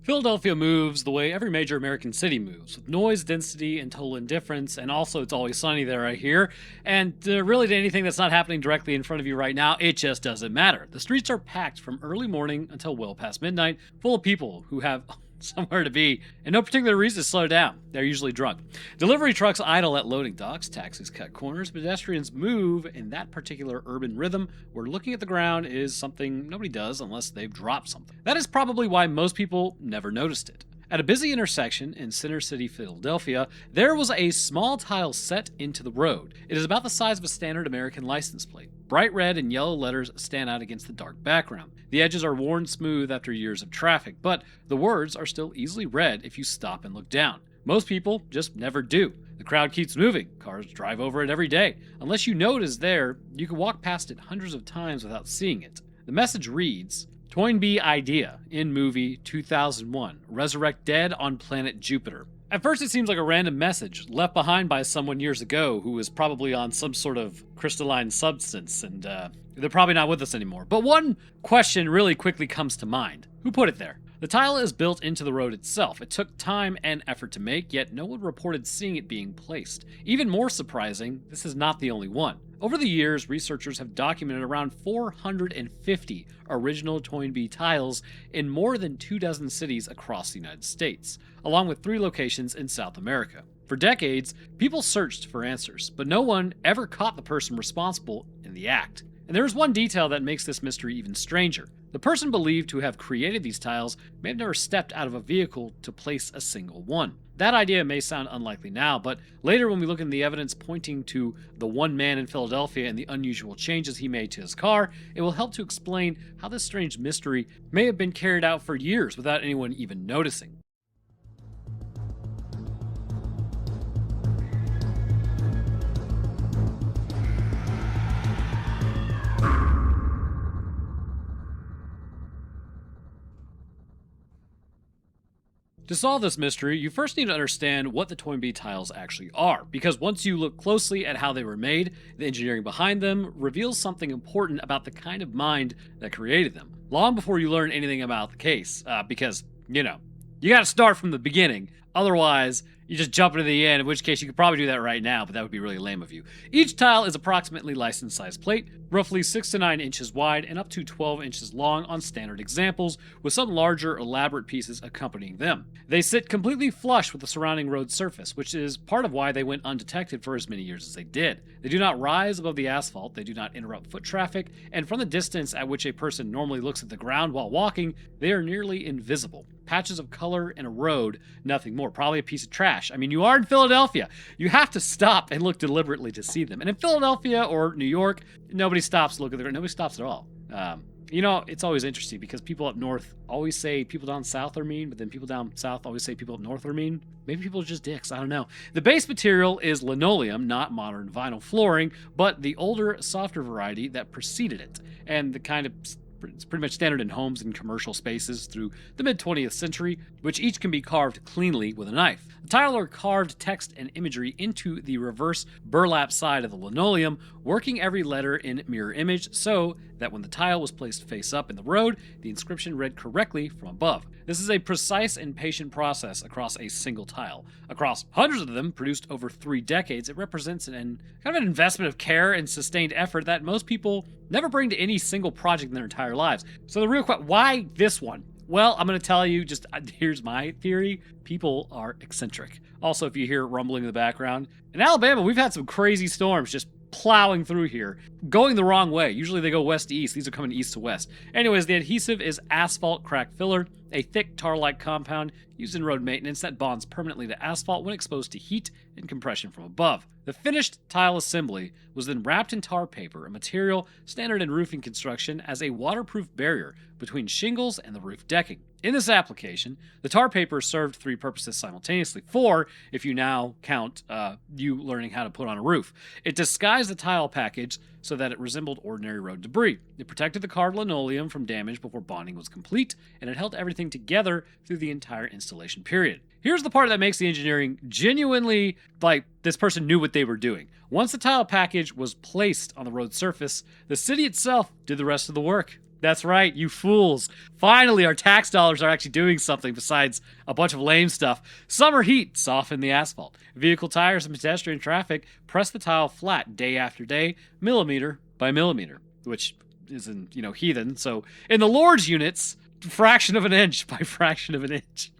Philadelphia moves the way every major American city moves, with noise, density, and total indifference, and also it's always sunny there, I hear. And really, to anything that's not happening directly in front of you right now, it just doesn't matter. The streets are packed from early morning until well past midnight, full of people who have somewhere to be, and no particular reason to slow down. They're usually drunk. Delivery trucks idle at loading docks, taxis cut corners, pedestrians move in that particular urban rhythm where looking at the ground is something nobody does unless they've dropped something. That is probably why most people never noticed it. At a busy intersection in Center City, Philadelphia, there was a small tile set into the road. It is about the size of a standard American license plate. Bright red and yellow letters stand out against the dark background. The edges are worn smooth after years of traffic, but the words are still easily read if you stop and look down. Most people just never do. The crowd keeps moving. Cars drive over it every day. Unless you know it is there, you can walk past it hundreds of times without seeing it. The message reads, Toynbee idea in movie 2001, resurrect dead on planet Jupiter. At first it seems like a random message left behind by someone years ago who was probably on some sort of crystalline substance and they're probably not with us anymore. But one question really quickly comes to mind. Who put it there? The tile is built into the road itself. It took time and effort to make, yet no one reported seeing it being placed. Even more surprising, this is not the only one. Over the years, researchers have documented around 450 original Toynbee tiles in more than 24 cities across the United States, along with 3 locations in South America. For decades, people searched for answers, but no one ever caught the person responsible in the act. And there is one detail that makes this mystery even stranger. The person believed to have created these tiles may have never stepped out of a vehicle to place a single one. That idea may sound unlikely now, but later when we look into the evidence pointing to the one man in Philadelphia and the unusual changes he made to his car, it will help to explain how this strange mystery may have been carried out for years without anyone even noticing. To solve this mystery, you first need to understand what the Toynbee tiles actually are, because once you look closely at how they were made, the engineering behind them reveals something important about the kind of mind that created them, long before you learn anything about the case, because, you gotta start from the beginning, otherwise you just jump into the end, in which case you could probably do that right now, but that would be really lame of you. Each tile is approximately license-sized plate, roughly 6 to 9 inches wide and up to 12 inches long on standard examples, with some larger, elaborate pieces accompanying them. They sit completely flush with the surrounding road surface, which is part of why they went undetected for as many years as they did. They do not rise above the asphalt, they do not interrupt foot traffic, and from the distance at which a person normally looks at the ground while walking, they are nearly invisible. Patches of color in a road, nothing more. Probably a piece of trash. I mean, you are in Philadelphia. You have to stop and look deliberately to see them. And in Philadelphia or New York, nobody stops to look at the ground. Nobody stops at all. It's always interesting because people up north always say people down south are mean, but then people down south always say people up north are mean. Maybe people are just dicks. I don't know. The base material is linoleum, not modern vinyl flooring, but the older, softer variety that preceded it. And the kind of it's pretty much standard in homes and commercial spaces through the mid-20th century, which each can be carved cleanly with a knife. The tile are carved text and imagery into the reverse burlap side of the linoleum, working every letter in mirror image so that when the tile was placed face up in the road, the inscription read correctly from above. This is a precise and patient process across a single tile. Across hundreds of them produced over 3 decades, it represents kind of an investment of care and sustained effort that most people never bring to any single project in their entire lives. So the real question, why this one? Well, I'm going to tell you, here's my theory. People are eccentric. Also, if you hear rumbling in the background, in Alabama, we've had some crazy storms just plowing through here, going the wrong way. Usually they go west to east. These are coming east to west. Anyways, the adhesive is asphalt crack filler, a thick tar-like compound used in road maintenance that bonds permanently to asphalt when exposed to heat and compression from above. The finished tile assembly was then wrapped in tar paper, a material standard in roofing construction as a waterproof barrier between shingles and the roof decking. In this application, the tar paper served 3 purposes simultaneously. 4, if you now count you learning how to put on a roof. It disguised the tile package so that it resembled ordinary road debris. It protected the carved linoleum from damage before bonding was complete, and it held everything together through the entire installation period. Here's the part that makes the engineering genuinely like this person knew what they were doing. Once the tile package was placed on the road surface, the city itself did the rest of the work. That's right, you fools. Finally, our tax dollars are actually doing something besides a bunch of lame stuff. Summer heat soften the asphalt. Vehicle tires and pedestrian traffic press the tile flat day after day, millimeter by millimeter, which isn't, heathen. So in the Lord's units, fraction of an inch by fraction of an inch.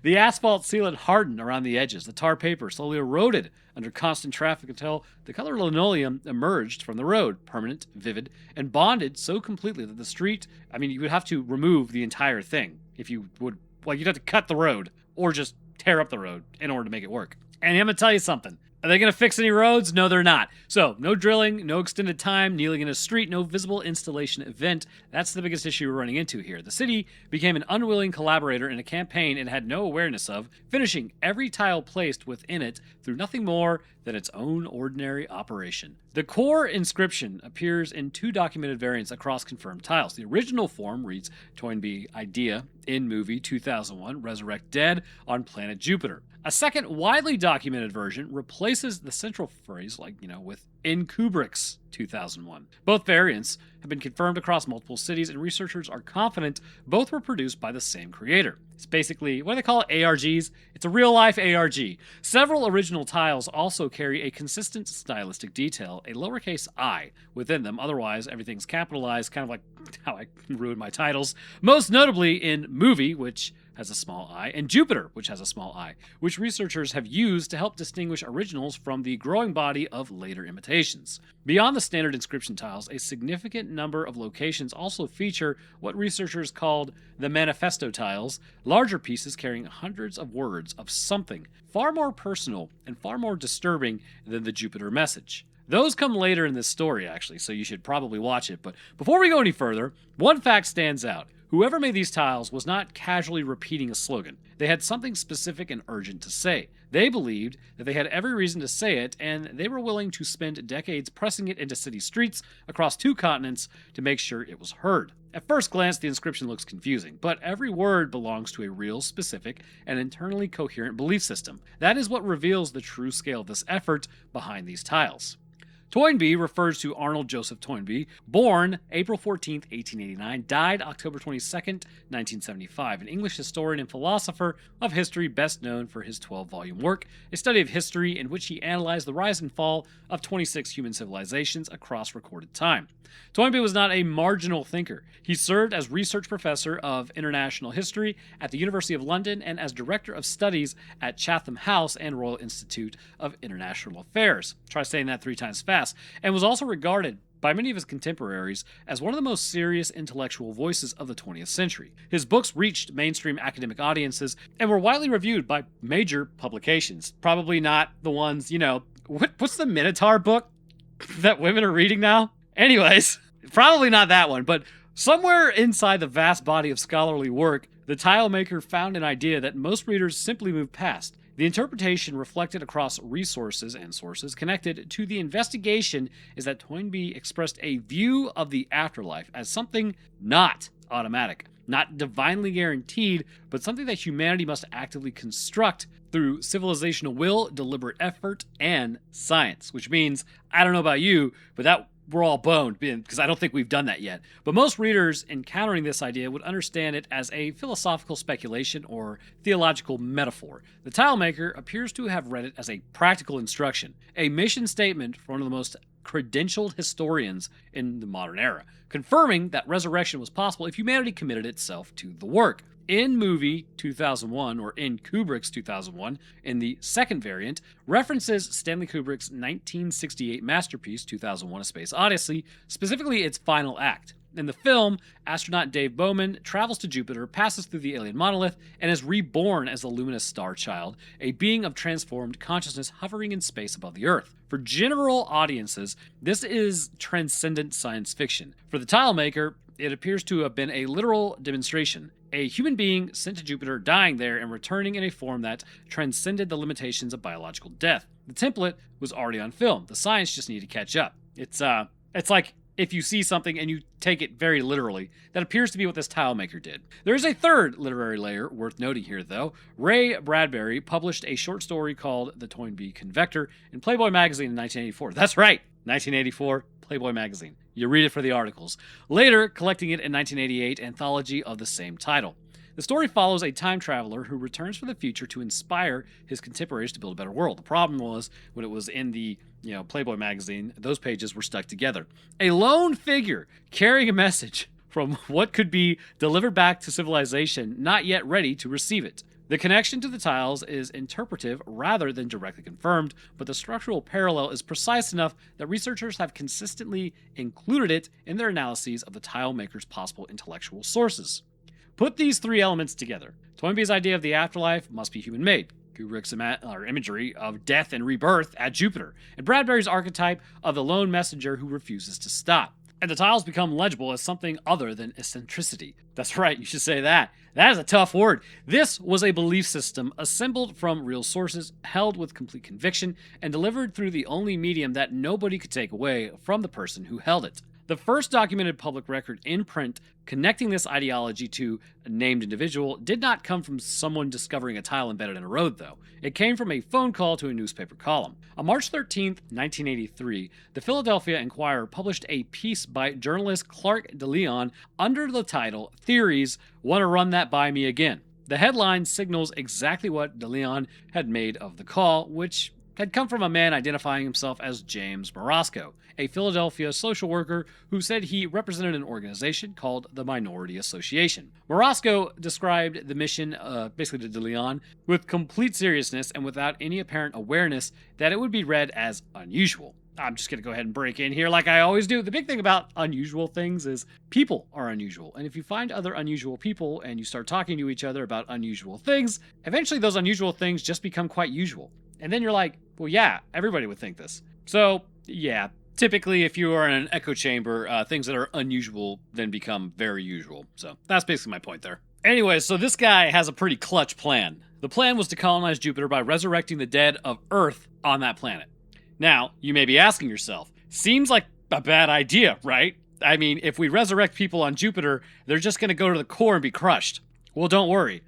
The asphalt sealant hardened around the edges. The tar paper slowly eroded under constant traffic until the color linoleum emerged from the road, permanent, vivid, and bonded so completely that the street, you would have to remove the entire thing if you would, you'd have to cut the road or just tear up the road in order to make it work. And I'm going to tell you something. Are they going to fix any roads? No, they're not. So, no drilling, no extended time, kneeling in a street, no visible installation event. That's the biggest issue we're running into here. The city became an unwilling collaborator in a campaign it had no awareness of, finishing every tile placed within it through nothing more than its own ordinary operation. The core inscription appears in 2 documented variants across confirmed tiles. The original form reads Toynbee Idea in movie 2001, Resurrect Dead on planet Jupiter. A second widely documented version replaces the central phrase, with in Kubrick's 2001. Both variants have been confirmed across multiple cities, and researchers are confident both were produced by the same creator. It's basically, what do they call it? ARGs? It's a real-life ARG. Several original tiles also carry a consistent stylistic detail, a lowercase I, within them. Otherwise, everything's capitalized, kind of like how I ruin my titles. Most notably in Movie, which has a small I, and Jupiter, which has a small I, which researchers have used to help distinguish originals from the growing body of later imitations. Beyond the standard inscription tiles, a significant number of locations also feature what researchers called the manifesto tiles, larger pieces carrying hundreds of words of something far more personal and far more disturbing than the Jupiter message. Those come later in this story, actually, so you should probably watch it. But before we go any further, one fact stands out. Whoever made these tiles was not casually repeating a slogan. They had something specific and urgent to say. They believed that they had every reason to say it, and they were willing to spend decades pressing it into city streets across 2 continents to make sure it was heard. At first glance, the inscription looks confusing, but every word belongs to a real, specific, and internally coherent belief system. That is what reveals the true scale of this effort behind these tiles. Toynbee refers to Arnold Joseph Toynbee, born April 14, 1889, died October 22, 1975, an English historian and philosopher of history best known for his 12-volume work, a study of history in which he analyzed the rise and fall of 26 human civilizations across recorded time. Toynbee was not a marginal thinker. He served as research professor of international history at the University of London and as director of studies at Chatham House and Royal Institute of International Affairs. Try saying that 3 times fast. And was also regarded by many of his contemporaries as one of the most serious intellectual voices of the 20th century. His books reached mainstream academic audiences and were widely reviewed by major publications. Probably not the ones, what's the Minotaur book that women are reading now? Anyways, probably not that one, but somewhere inside the vast body of scholarly work, the tile maker found an idea that most readers simply move past. The interpretation reflected across resources and sources connected to the investigation is that Toynbee expressed a view of the afterlife as something not automatic, not divinely guaranteed, but something that humanity must actively construct through civilizational will, deliberate effort, and science. Which means, I don't know about you, but that we're all boned, because I don't think we've done that yet. But most readers encountering this idea would understand it as a philosophical speculation or theological metaphor. The tile maker appears to have read it as a practical instruction, a mission statement for one of the most credentialed historians in the modern era, confirming that resurrection was possible if humanity committed itself to the work. In Movie 2001, or in Kubrick's 2001, in the second variant, references Stanley Kubrick's 1968 masterpiece, 2001: A Space Odyssey, specifically its final act. In the film, astronaut Dave Bowman travels to Jupiter, passes through the alien monolith, and is reborn as the luminous star child, a being of transformed consciousness hovering in space above the Earth. For general audiences, this is transcendent science fiction. For the tile maker, it appears to have been a literal demonstration. A human being sent to Jupiter, dying there, and returning in a form that transcended the limitations of biological death. The template was already on film. The science just needed to catch up. It's like if you see something and you take it very literally. That appears to be what this tile maker did. There is a third literary layer worth noting here, though. Ray Bradbury published a short story called The Toynbee Convector in Playboy magazine in 1984. That's right. 1984, Playboy magazine. You read it for the articles. Later, collecting it in 1988 anthology of the same title. The story follows a time traveler who returns from the future to inspire his contemporaries to build a better world. The problem was, when it was in the Playboy magazine, those pages were stuck together. A lone figure carrying a message from what could be delivered back to civilization not yet ready to receive it. The connection to the tiles is interpretive rather than directly confirmed, but the structural parallel is precise enough that researchers have consistently included it in their analyses of the tile maker's possible intellectual sources. Put these three elements together. Toynbee's idea of the afterlife must be human-made. Kubrick's imagery of death and rebirth at Jupiter, and Bradbury's archetype of the lone messenger who refuses to stop. And the tiles become legible as something other than eccentricity. That's right, you should say that. That is a tough word. This was a belief system assembled from real sources, held with complete conviction, and delivered through the only medium that nobody could take away from the person who held it. The first documented public record in print connecting this ideology to a named individual did not come from someone discovering a tile embedded in a road, though. It came from a phone call to a newspaper column. On March 13, 1983, the Philadelphia Inquirer published a piece by journalist Clark DeLeon under the title, "Theories, Want to Run That By Me Again?" The headline signals exactly what DeLeon had made of the call, which had come from a man identifying himself as James Morosco, a Philadelphia social worker who said he represented an organization called the Minority Association. Morosco described the mission, basically to DeLeon, with complete seriousness and without any apparent awareness that it would be read as unusual. I'm just going to go ahead and break in here like I always do. The big thing about unusual things is people are unusual. And if you find other unusual people and you start talking to each other about unusual things, eventually those unusual things just become quite usual. And then you're like, well, yeah, everybody would think this. So, yeah, typically if you are in an echo chamber, things that are unusual then become very usual. So that's basically my point there. Anyway, so this guy has a pretty clutch plan. The plan was to colonize Jupiter by resurrecting the dead of Earth on that planet. Now, you may be asking yourself, seems like a bad idea, right? I mean, if we resurrect people on Jupiter, they're just going to go to the core and be crushed. Well, don't worry.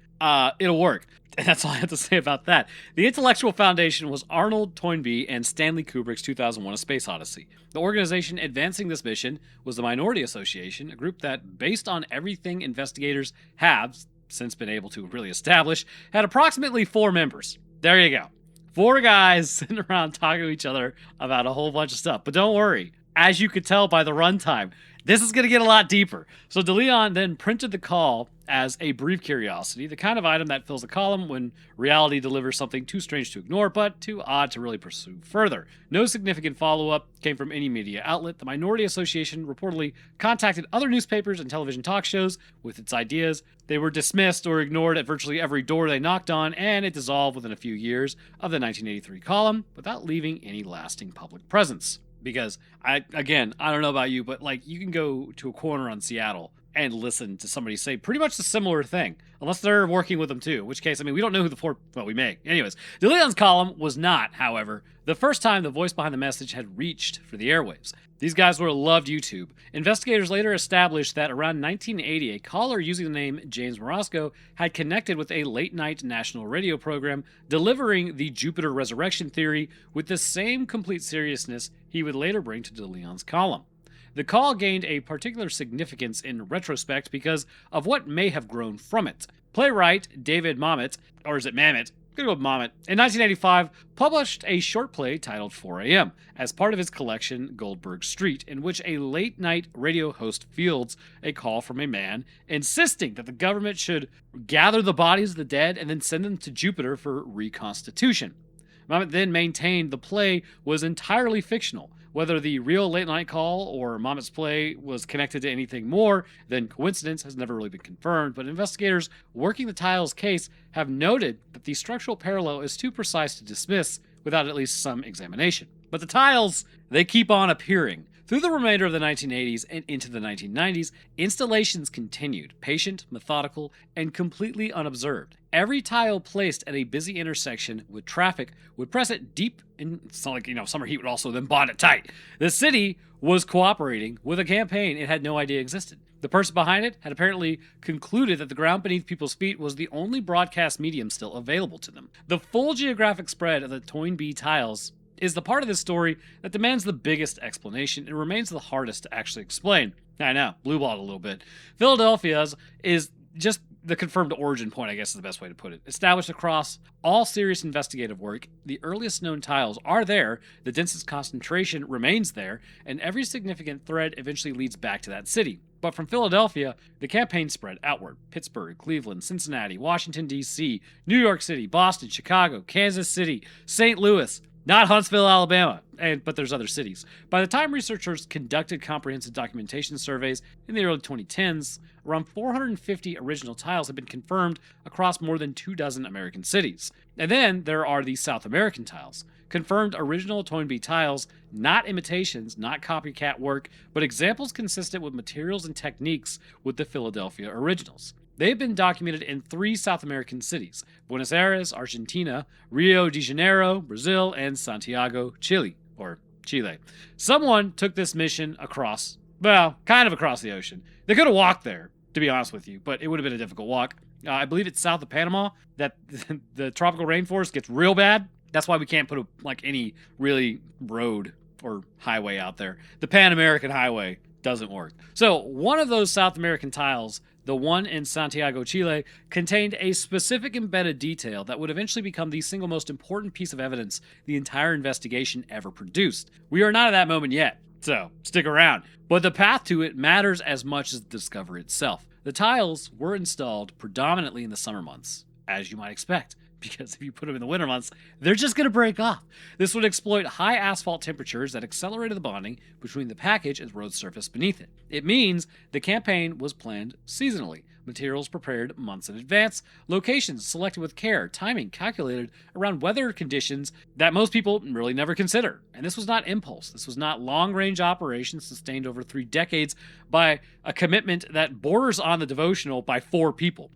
It'll work. And that's all I have to say about that. The intellectual foundation was Arnold Toynbee and Stanley Kubrick's 2001 A Space Odyssey. The organization advancing this mission was the Minority Association, a group that, based on everything investigators have since been able to really establish, had approximately 4 members. There you go. 4 guys sitting around talking to each other about a whole bunch of stuff. But don't worry, as you could tell by the runtime, this is going to get a lot deeper. So DeLeon then printed the call as a brief curiosity, the kind of item that fills a column when reality delivers something too strange to ignore, but too odd to really pursue further. No significant follow-up came from any media outlet. The Minority Association reportedly contacted other newspapers and television talk shows with its ideas. They were dismissed or ignored at virtually every door they knocked on, and it dissolved within a few years of the 1983 column without leaving any lasting public presence. Because, I don't know about you, but like you can go to a corner on Seattle and listen to somebody say pretty much the similar thing. Unless they're working with them too, in which case, I mean, we don't know who we may. Anyways, DeLeon's column was not, however, the first time the voice behind the message had reached for the airwaves. These guys would have loved YouTube. Investigators later established that around 1980, a caller using the name James Morosco had connected with a late-night national radio program delivering the Jupiter resurrection theory with the same complete seriousness he would later bring to DeLeon's column. The call gained a particular significance in retrospect because of what may have grown from it. Playwright David Mamet, or is it Mamet? Good old Mamet, in 1985, published a short play titled 4 a.m. as part of his collection Goldberg Street, in which a late-night radio host fields a call from a man insisting that the government should gather the bodies of the dead and then send them to Jupiter for reconstitution. Mamet then maintained the play was entirely fictional. Whether the real late-night call or Mamet's play was connected to anything more than coincidence has never really been confirmed, but investigators working the Tiles case have noted that the structural parallel is too precise to dismiss without at least some examination. But the Tiles, they keep on appearing. Through the remainder of the 1980s and into the 1990s, installations continued, patient, methodical, and completely unobserved. Every tile placed at a busy intersection with traffic would press it deep in, it's not like, summer heat would also then bond it tight. The city was cooperating with a campaign it had no idea existed. The person behind it had apparently concluded that the ground beneath people's feet was the only broadcast medium still available to them. The full geographic spread of the Toynbee Tiles is the part of this story that demands the biggest explanation and remains the hardest to actually explain. I know, blueballed a little bit. Philadelphia's is just the confirmed origin point, I guess is the best way to put it. Established across all serious investigative work, the earliest known tiles are there, the densest concentration remains there, and every significant thread eventually leads back to that city. But from Philadelphia, the campaign spread outward. Pittsburgh, Cleveland, Cincinnati, Washington, D.C., New York City, Boston, Chicago, Kansas City, St. Louis, not Huntsville, Alabama, but there's other cities. By the time researchers conducted comprehensive documentation surveys in the early 2010s, around 450 original tiles have been confirmed across more than 24 American cities. And then there are the South American tiles. Confirmed original Toynbee tiles, not imitations, not copycat work, but examples consistent with materials and techniques with the Philadelphia originals. They have been documented in 3 South American cities: Buenos Aires, Argentina, Rio de Janeiro, Brazil, and Santiago, Chile. Someone took this mission across, well, kind of across the ocean. They could have walked there, to be honest with you, but it would have been a difficult walk. I believe it's south of Panama that the tropical rainforest gets real bad. That's why we can't put any really road or highway out there. The Pan American Highway doesn't work. So one of those South American tiles, the one in Santiago, Chile, contained a specific embedded detail that would eventually become the single most important piece of evidence the entire investigation ever produced. We are not at that moment yet, so stick around. But the path to it matters as much as the discovery itself. The tiles were installed predominantly in the summer months, as you might expect, because if you put them in the winter months, they're just going to break off. This would exploit high asphalt temperatures that accelerated the bonding between the package and road surface beneath it. It means the campaign was planned seasonally. Materials prepared months in advance, locations selected with care, timing calculated around weather conditions that most people really never consider. And this was not impulse. This was not long-range operations sustained over 3 decades by a commitment that borders on the devotional by 4 people.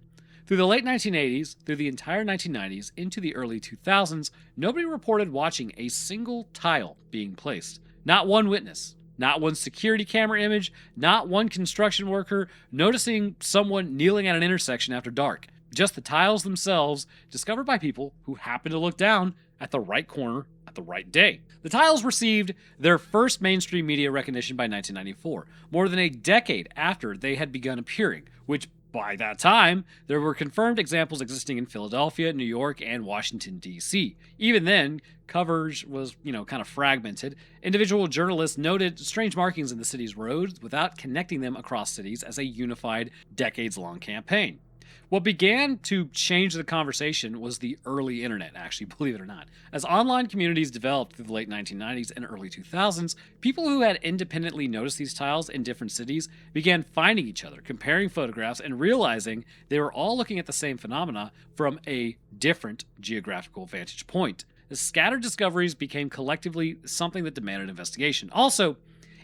Through the late 1980s, through the entire 1990s, into the early 2000s, nobody reported watching a single tile being placed. Not one witness, not one security camera image, not one construction worker noticing someone kneeling at an intersection after dark. Just the tiles themselves, discovered by people who happened to look down at the right corner at the right day. The tiles received their first mainstream media recognition by 1994, more than a decade after they had begun appearing, which by that time, there were confirmed examples existing in Philadelphia, New York, and Washington, D.C. Even then, coverage was, kind of fragmented. Individual journalists noted strange markings in the city's roads without connecting them across cities as a unified, decades-long campaign. What began to change the conversation was the early internet, actually, believe it or not. As online communities developed through the late 1990s and early 2000s, people who had independently noticed these tiles in different cities began finding each other, comparing photographs, and realizing they were all looking at the same phenomena from a different geographical vantage point. The scattered discoveries became collectively something that demanded investigation. Also,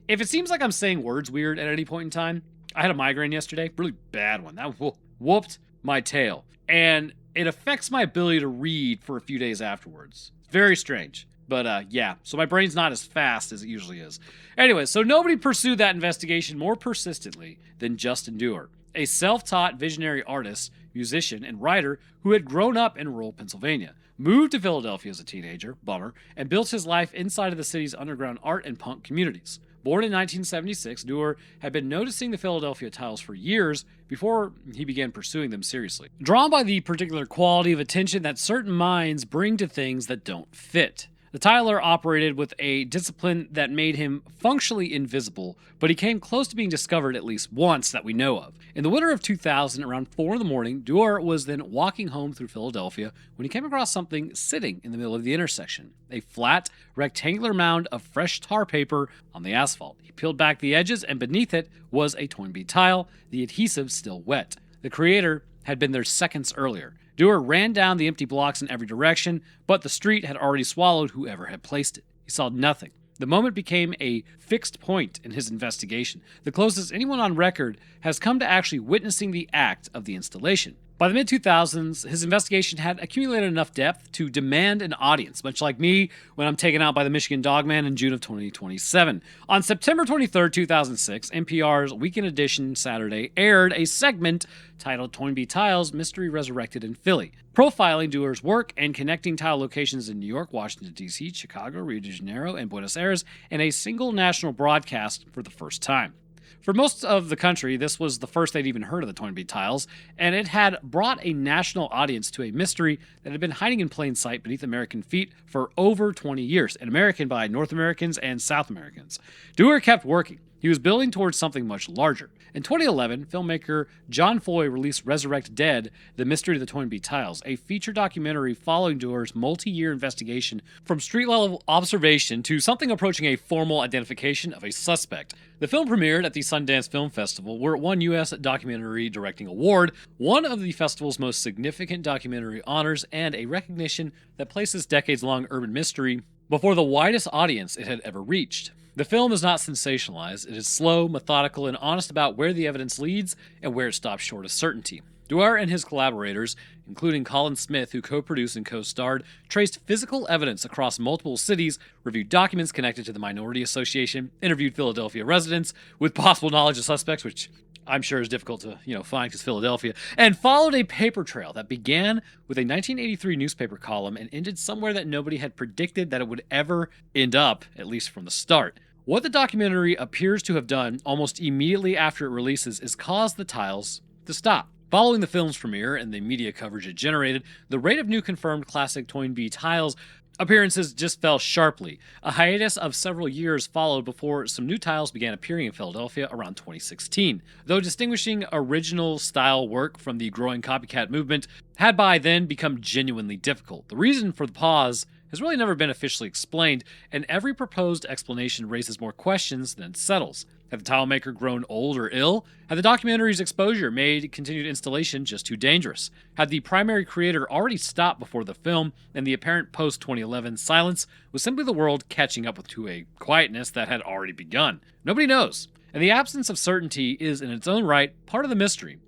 if it seems like I'm saying words weird at any point in time, I had a migraine yesterday, really bad one. That whooped my tail, and it affects my ability to read for a few days afterwards. Very strange, but yeah, so my brain's not as fast as it usually is. Anyway, so nobody pursued that investigation more persistently than Justin Dewar, a self-taught visionary artist, musician, and writer who had grown up in rural Pennsylvania, moved to Philadelphia as a teenager, bummer, and built his life inside of the city's underground art and punk communities. Born in 1976, Dewar had been noticing the Philadelphia tiles for years before he began pursuing them seriously. Drawn by the particular quality of attention that certain minds bring to things that don't fit, the tiler operated with a discipline that made him functionally invisible, but he came close to being discovered at least once that we know of. In the winter of 2000, around 4 in the morning, Dewar was then walking home through Philadelphia when he came across something sitting in the middle of the intersection, a flat, rectangular mound of fresh tar paper on the asphalt. He peeled back the edges, and beneath it was a Toynbee tile, the adhesive still wet. The creator had been there seconds earlier. Dewar ran down the empty blocks in every direction, but the street had already swallowed whoever had placed it. He saw nothing. The moment became a fixed point in his investigation, the closest anyone on record has come to actually witnessing the act of the installation. By the mid 2000s, his investigation had accumulated enough depth to demand an audience, much like me when I'm taken out by the Michigan Dogman in June of 2027. On September 23rd, 2006, NPR's Weekend Edition Saturday aired a segment titled Toynbee Tiles Mystery Resurrected in Philly, profiling doers' work and connecting tile locations in New York, Washington, D.C., Chicago, Rio de Janeiro, and Buenos Aires in a single national broadcast for the first time. For most of the country, this was the first they'd even heard of the Toynbee Tiles, and it had brought a national audience to a mystery that had been hiding in plain sight beneath American feet for over 20 years, and American by North Americans and South Americans. Dewar kept working. He was building towards something much larger. In 2011, filmmaker John Foy released Resurrect Dead, The Mystery of the Toynbee Tiles, a feature documentary following Dewar's multi-year investigation from street-level observation to something approaching a formal identification of a suspect. The film premiered at the Sundance Film Festival, where it won U.S. Documentary Directing Award, one of the festival's most significant documentary honors, and a recognition that places decades-long urban mystery before the widest audience it had ever reached. The film is not sensationalized. It is slow, methodical, and honest about where the evidence leads and where it stops short of certainty. Dewar and his collaborators, including Colin Smith, who co-produced and co-starred, traced physical evidence across multiple cities, reviewed documents connected to the Minority Association, interviewed Philadelphia residents with possible knowledge of suspects, which I'm sure is difficult to, find because Philadelphia, and followed a paper trail that began with a 1983 newspaper column and ended somewhere that nobody had predicted that it would ever end up, at least from the start. What the documentary appears to have done almost immediately after it releases is cause the tiles to stop. Following the film's premiere and the media coverage it generated, the rate of new confirmed classic Toynbee Tiles appearances just fell sharply. A hiatus of several years followed before some new tiles began appearing in Philadelphia around 2016. Though distinguishing original style work from the growing copycat movement had by then become genuinely difficult. The reason for the pause has really never been officially explained, and every proposed explanation raises more questions than it settles. Had the tile maker grown old or ill? Had the documentary's exposure made continued installation just too dangerous? Had the primary creator already stopped before the film, and the apparent post-2011 silence was simply the world catching up to a quietness that had already begun? Nobody knows, and the absence of certainty is in its own right part of the mystery.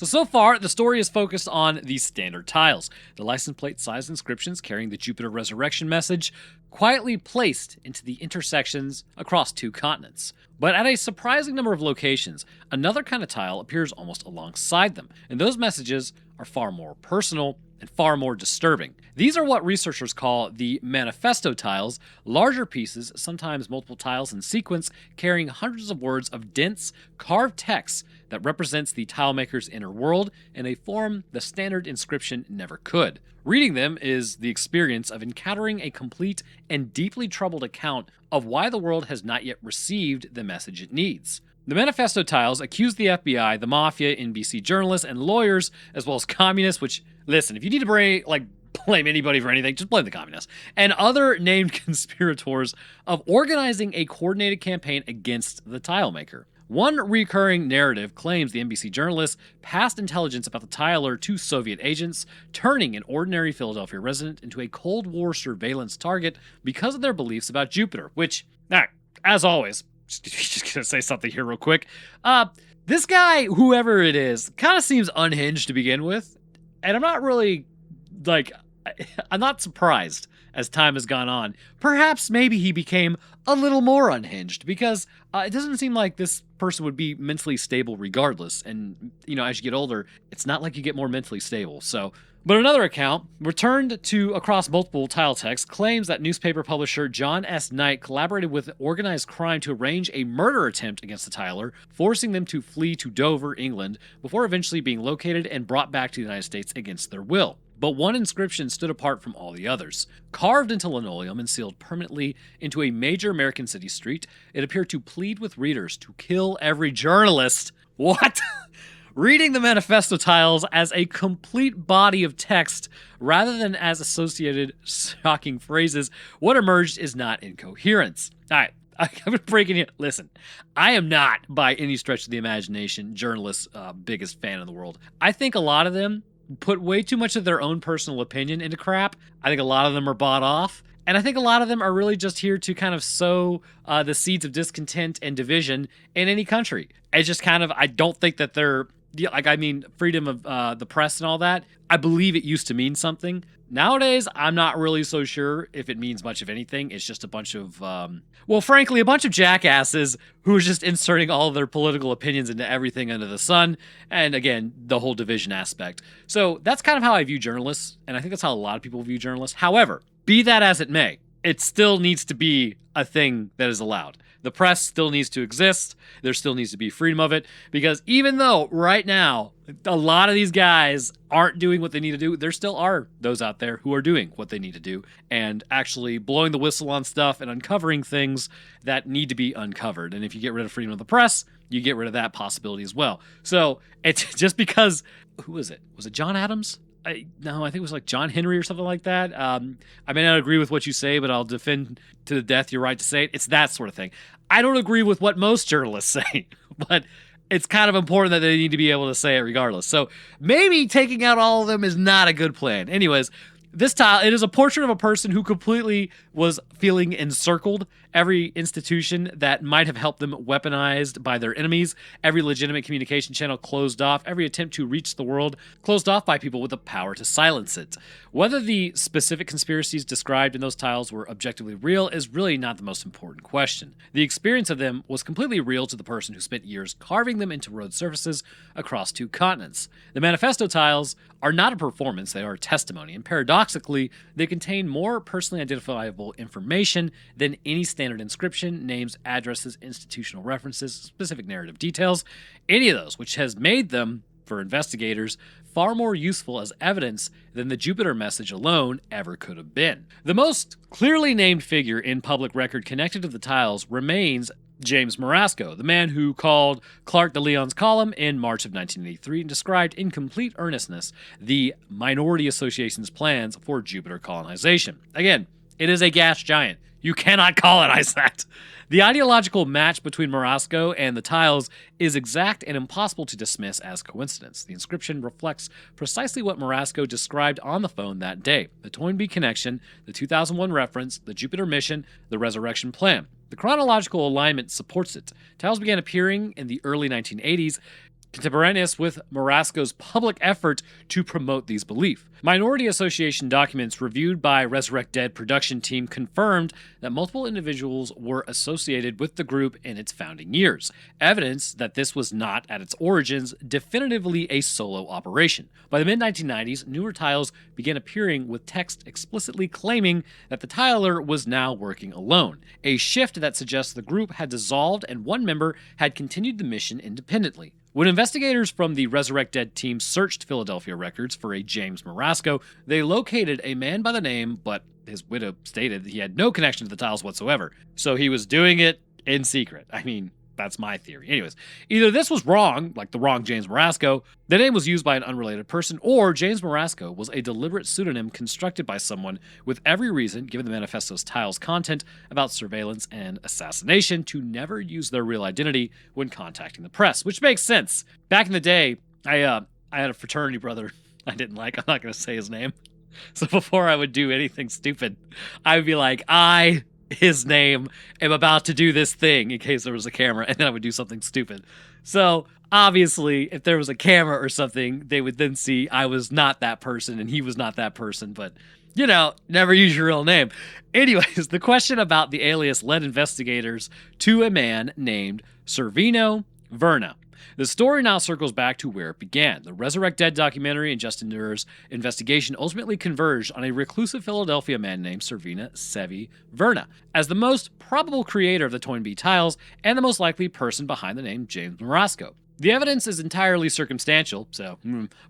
So far, the story is focused on the standard tiles, the license plate size inscriptions carrying the Jupiter resurrection message, quietly placed into the intersections across two continents. But at a surprising number of locations, another kind of tile appears almost alongside them, and those messages are far more personal and far more disturbing. These are what researchers call the manifesto tiles, larger pieces, sometimes multiple tiles in sequence, carrying hundreds of words of dense, carved text that represents the tilemaker's inner world in a form the standard inscription never could. Reading them is the experience of encountering a complete and deeply troubled account of why the world has not yet received the message it needs. The manifesto tiles accuse the FBI, the mafia, NBC journalists, and lawyers, as well as communists, which, listen, if you need to blame anybody for anything, just blame the communists, and other named conspirators of organizing a coordinated campaign against the tile maker. One recurring narrative claims the NBC journalists passed intelligence about the tiler to Soviet agents, turning an ordinary Philadelphia resident into a Cold War surveillance target because of their beliefs about Jupiter, which, as always, just gonna say something here real quick. This guy, whoever it is, kind of seems unhinged to begin with, and I'm not really, I'm not surprised as time has gone on. Perhaps maybe he became a little more unhinged because it doesn't seem like this person would be mentally stable regardless. And, as you get older, it's not like you get more mentally stable. But another account, returned to across multiple tile texts, claims that newspaper publisher John S. Knight collaborated with organized crime to arrange a murder attempt against the tiler, forcing them to flee to Dover, England, before eventually being located and brought back to the United States against their will. But one inscription stood apart from all the others. Carved into linoleum and sealed permanently into a major American city street, it appeared to plead with readers to kill every journalist. What? Reading the manifesto tiles as a complete body of text rather than as associated shocking phrases, what emerged is not incoherence. All right, I'm going to break in here. Listen, I am not, by any stretch of the imagination, journalists' biggest fan in the world. I think a lot of them put way too much of their own personal opinion into crap. I think a lot of them are bought off. And I think a lot of them are really just here to kind of sow the seeds of discontent and division in any country. It's just I don't think that they're Yeah, like, I mean, freedom of the press and all that, I believe it used to mean something. Nowadays, I'm not really so sure if it means much of anything. It's just a bunch of, well, frankly, a bunch of jackasses who are just inserting all of their political opinions into everything under the sun. And again, the whole division aspect. So that's kind of how I view journalists. And I think that's how a lot of people view journalists. However, be that as it may, it still needs to be a thing that is allowed. The press still needs to exist. There still needs to be freedom of it. Because even though right now, a lot of these guys aren't doing what they need to do, there still are those out there who are doing what they need to do and actually blowing the whistle on stuff and uncovering things that need to be uncovered. And if you get rid of freedom of the press, you get rid of that possibility as well. So it's just because, who was it? Was it John Adams? No, I think it was like John Henry or something like that. I may not agree with what you say, but I'll defend to the death your right to say it. It's that sort of thing. I don't agree with what most journalists say, but it's kind of important that they need to be able to say it regardless. So maybe taking out all of them is not a good plan. Anyways, this tile, it is a portrait of a person who completely was feeling encircled. Every institution that might have helped them weaponized by their enemies. Every legitimate communication channel closed off. Every attempt to reach the world closed off by people with the power to silence it. Whether the specific conspiracies described in those tiles were objectively real is really not the most important question. The experience of them was completely real to the person who spent years carving them into road surfaces across 2 continents. The manifesto tiles are not a performance, they are a testimony, and paradoxically, they contain more personally identifiable information than any standard inscription, names, addresses, institutional references, specific narrative details, any of those, which has made them, for investigators, far more useful as evidence than the Jupiter message alone ever could have been. The most clearly named figure in public record connected to the tiles remains James Marasco, the man who called Clark de Leon's column in March of 1983 and described in complete earnestness the Minority Association's plans for Jupiter colonization. Again, it is a gas giant. You cannot colonize that. The ideological match between Marasco and the tiles is exact and impossible to dismiss as coincidence. The inscription reflects precisely what Marasco described on the phone that day: the Toynbee connection, the 2001 reference, the Jupiter mission, the resurrection plan. The chronological alignment supports it. Tiles began appearing in the early 1980s, contemporaneous with Marasco's public effort to promote these beliefs. Minority Association documents reviewed by RESURRECT Dead production team confirmed that multiple individuals were associated with the group in its founding years, evidence that this was not, at its origins, definitively a solo operation. By the mid-1990s, newer tiles began appearing with text explicitly claiming that the tiler was now working alone, a shift that suggests the group had dissolved and one member had continued the mission independently. When investigators from the RESURRECT Dead team searched Philadelphia records for a James Marasco, they located a man by the name, but his widow stated he had no connection to the tiles whatsoever, so he was doing it in secret. I mean, that's my theory. Anyways, either this was wrong, like the wrong James Marasco, the name was used by an unrelated person, or James Marasco was a deliberate pseudonym constructed by someone with every reason, given the manifesto's tiles content about surveillance and assassination, to never use their real identity when contacting the press, which makes sense. Back in the day, I had a fraternity brother I didn't like. I'm not going to say his name. So before I would do anything stupid, I would be like, his name, am about to do this thing in case there was a camera, and then I would do something stupid. So obviously, if there was a camera or something, they would then see I was not that person and he was not that person, but you know, never use your real name. Anyways, the question about the alias led investigators to a man named Servino Verna. The story now circles back to where it began. The RESURRECT Dead documentary and Justin Neur's investigation ultimately converged on a reclusive Philadelphia man named Servino Sevi Verna as the most probable creator of the Toynbee Tiles and the most likely person behind the name James Marasco. The evidence is entirely circumstantial,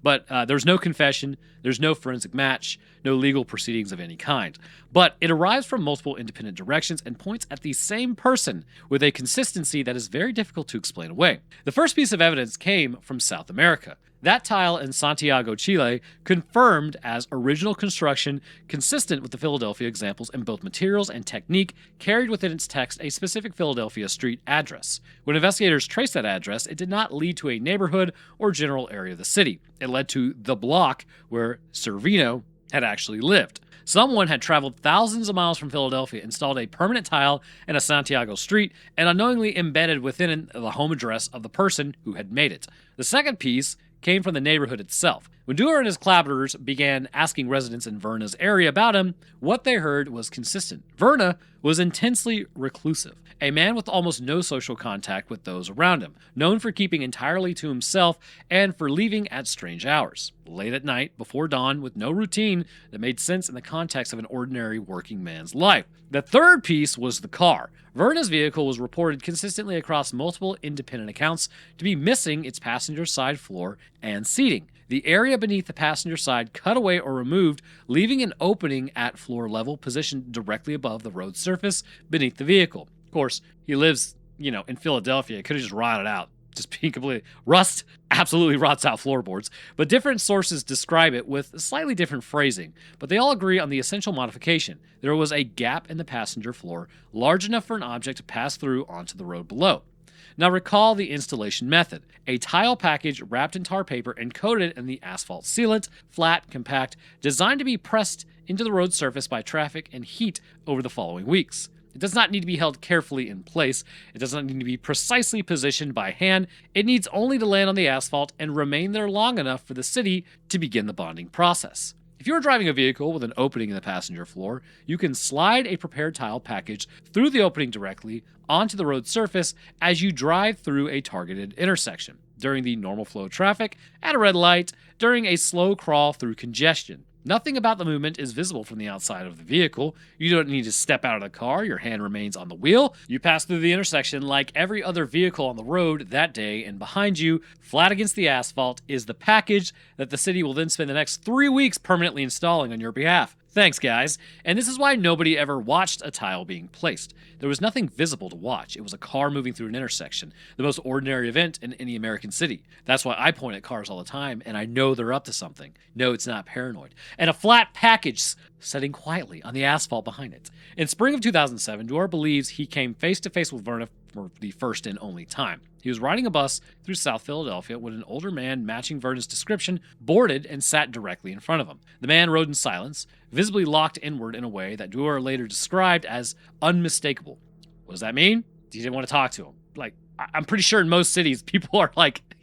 but there's no confession, there's no forensic match, no legal proceedings of any kind. But it arrives from multiple independent directions and points at the same person with a consistency that is very difficult to explain away. The first piece of evidence came from South America. That tile in Santiago, Chile, confirmed as original construction consistent with the Philadelphia examples in both materials and technique, carried within its text a specific Philadelphia street address. When investigators traced that address, it did not lead to a neighborhood or general area of the city. It led to the block where Servino had actually lived. Someone had traveled thousands of miles from Philadelphia, installed a permanent tile in a Santiago street, and unknowingly embedded within it the home address of the person who had made it. The second piece came from the neighborhood itself. When Dewar and his collaborators began asking residents in Verna's area about him, what they heard was consistent. Verna was intensely reclusive, a man with almost no social contact with those around him, known for keeping entirely to himself and for leaving at strange hours, late at night, before dawn, with no routine that made sense in the context of an ordinary working man's life. The third piece was the car. Verna's vehicle was reported consistently across multiple independent accounts to be missing its passenger side floor and seating. The area beneath the passenger side cut away or removed, leaving an opening at floor level positioned directly above the road surface beneath the vehicle. Of course, he lives, in Philadelphia. It could have just rotted out. Just being completely... Rust absolutely rots out floorboards. But different sources describe it with slightly different phrasing. But they all agree on the essential modification. There was a gap in the passenger floor large enough for an object to pass through onto the road below. Now recall the installation method. A tile package wrapped in tar paper and coated in the asphalt sealant, flat, compact, designed to be pressed into the road surface by traffic and heat over the following weeks. It does not need to be held carefully in place. It does not need to be precisely positioned by hand. It needs only to land on the asphalt and remain there long enough for the city to begin the bonding process. If you are driving a vehicle with an opening in the passenger floor, you can slide a prepared tile package through the opening directly onto the road surface as you drive through a targeted intersection, during the normal flow of traffic, at a red light, during a slow crawl through congestion. Nothing about the movement is visible from the outside of the vehicle. You don't need to step out of the car. Your hand remains on the wheel. You pass through the intersection like every other vehicle on the road that day, and behind you, flat against the asphalt, is the package that the city will then spend the next 3 weeks permanently installing on your behalf. Thanks, guys. And this is why nobody ever watched a tile being placed. There was nothing visible to watch. It was a car moving through an intersection, the most ordinary event in any American city. That's why I point at cars all the time, and I know they're up to something. No, it's not paranoid. And a flat package setting quietly on the asphalt behind it. In spring of 2007, Dewar believes he came face-to-face with Verna for the first and only time. He was riding a bus through South Philadelphia when an older man matching Verna's description boarded and sat directly in front of him. The man rode in silence, visibly locked inward in a way that Dewar later described as unmistakable. What does that mean? He didn't want to talk to him. I'm pretty sure in most cities, people are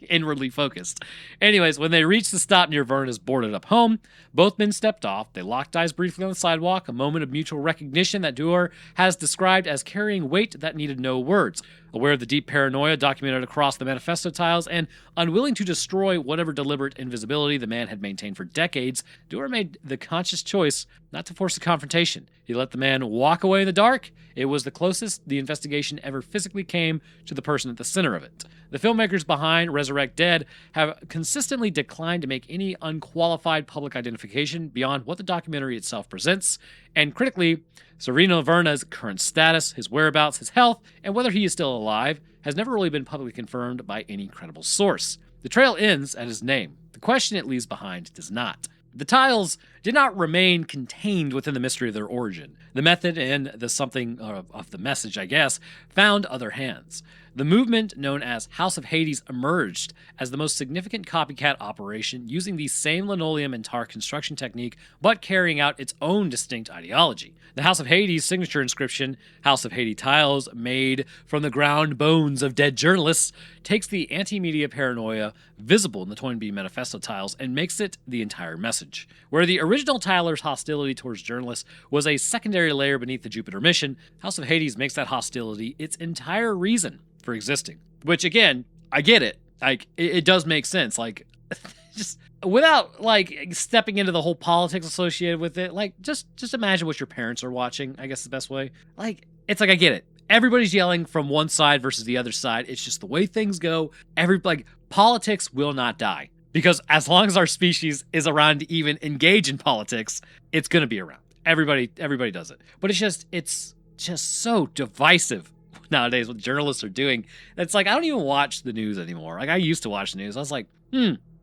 inwardly focused. Anyways, when they reached the stop near Verna's boarded up home, both men stepped off. They locked eyes briefly on the sidewalk, a moment of mutual recognition that Dewar has described as carrying weight that needed no words. Aware of the deep paranoia documented across the manifesto tiles and unwilling to destroy whatever deliberate invisibility the man had maintained for decades, Dewar made the conscious choice not to force a confrontation. He let the man walk away in the dark. It was the closest the investigation ever physically came to the person at the center of it. The filmmakers behind RESURRECT Dead have consistently declined to make any unqualified public identification beyond what the documentary itself presents, and critically, Sereno Verna's current status, his whereabouts, his health, and whether he is still alive has never really been publicly confirmed by any credible source. The trail ends at his name. The question it leaves behind does not. The tiles did not remain contained within the mystery of their origin. The method and the something of the message, I guess, found other hands. The movement known as House of Hades emerged as the most significant copycat operation using the same linoleum and tar construction technique, but carrying out its own distinct ideology. The House of Hades signature inscription, House of Hades Tiles, made from the ground bones of dead journalists, takes the anti-media paranoia visible in the Toynbee Manifesto tiles and makes it the entire message. Where the original Tyler's hostility towards journalists was a secondary layer beneath the Jupiter mission, House of Hades makes that hostility its entire reason for existing. Which, again, I get it. It does make sense. Just without, stepping into the whole politics associated with it, just imagine what your parents are watching, I guess is the best way. I get it. Everybody's yelling from one side versus the other side. It's just the way things go. Politics will not die. Because as long as our species is around to even engage in politics, it's going to be around. Everybody does it. But it's just so divisive nowadays what journalists are doing. It's I don't even watch the news anymore. I used to watch the news. I was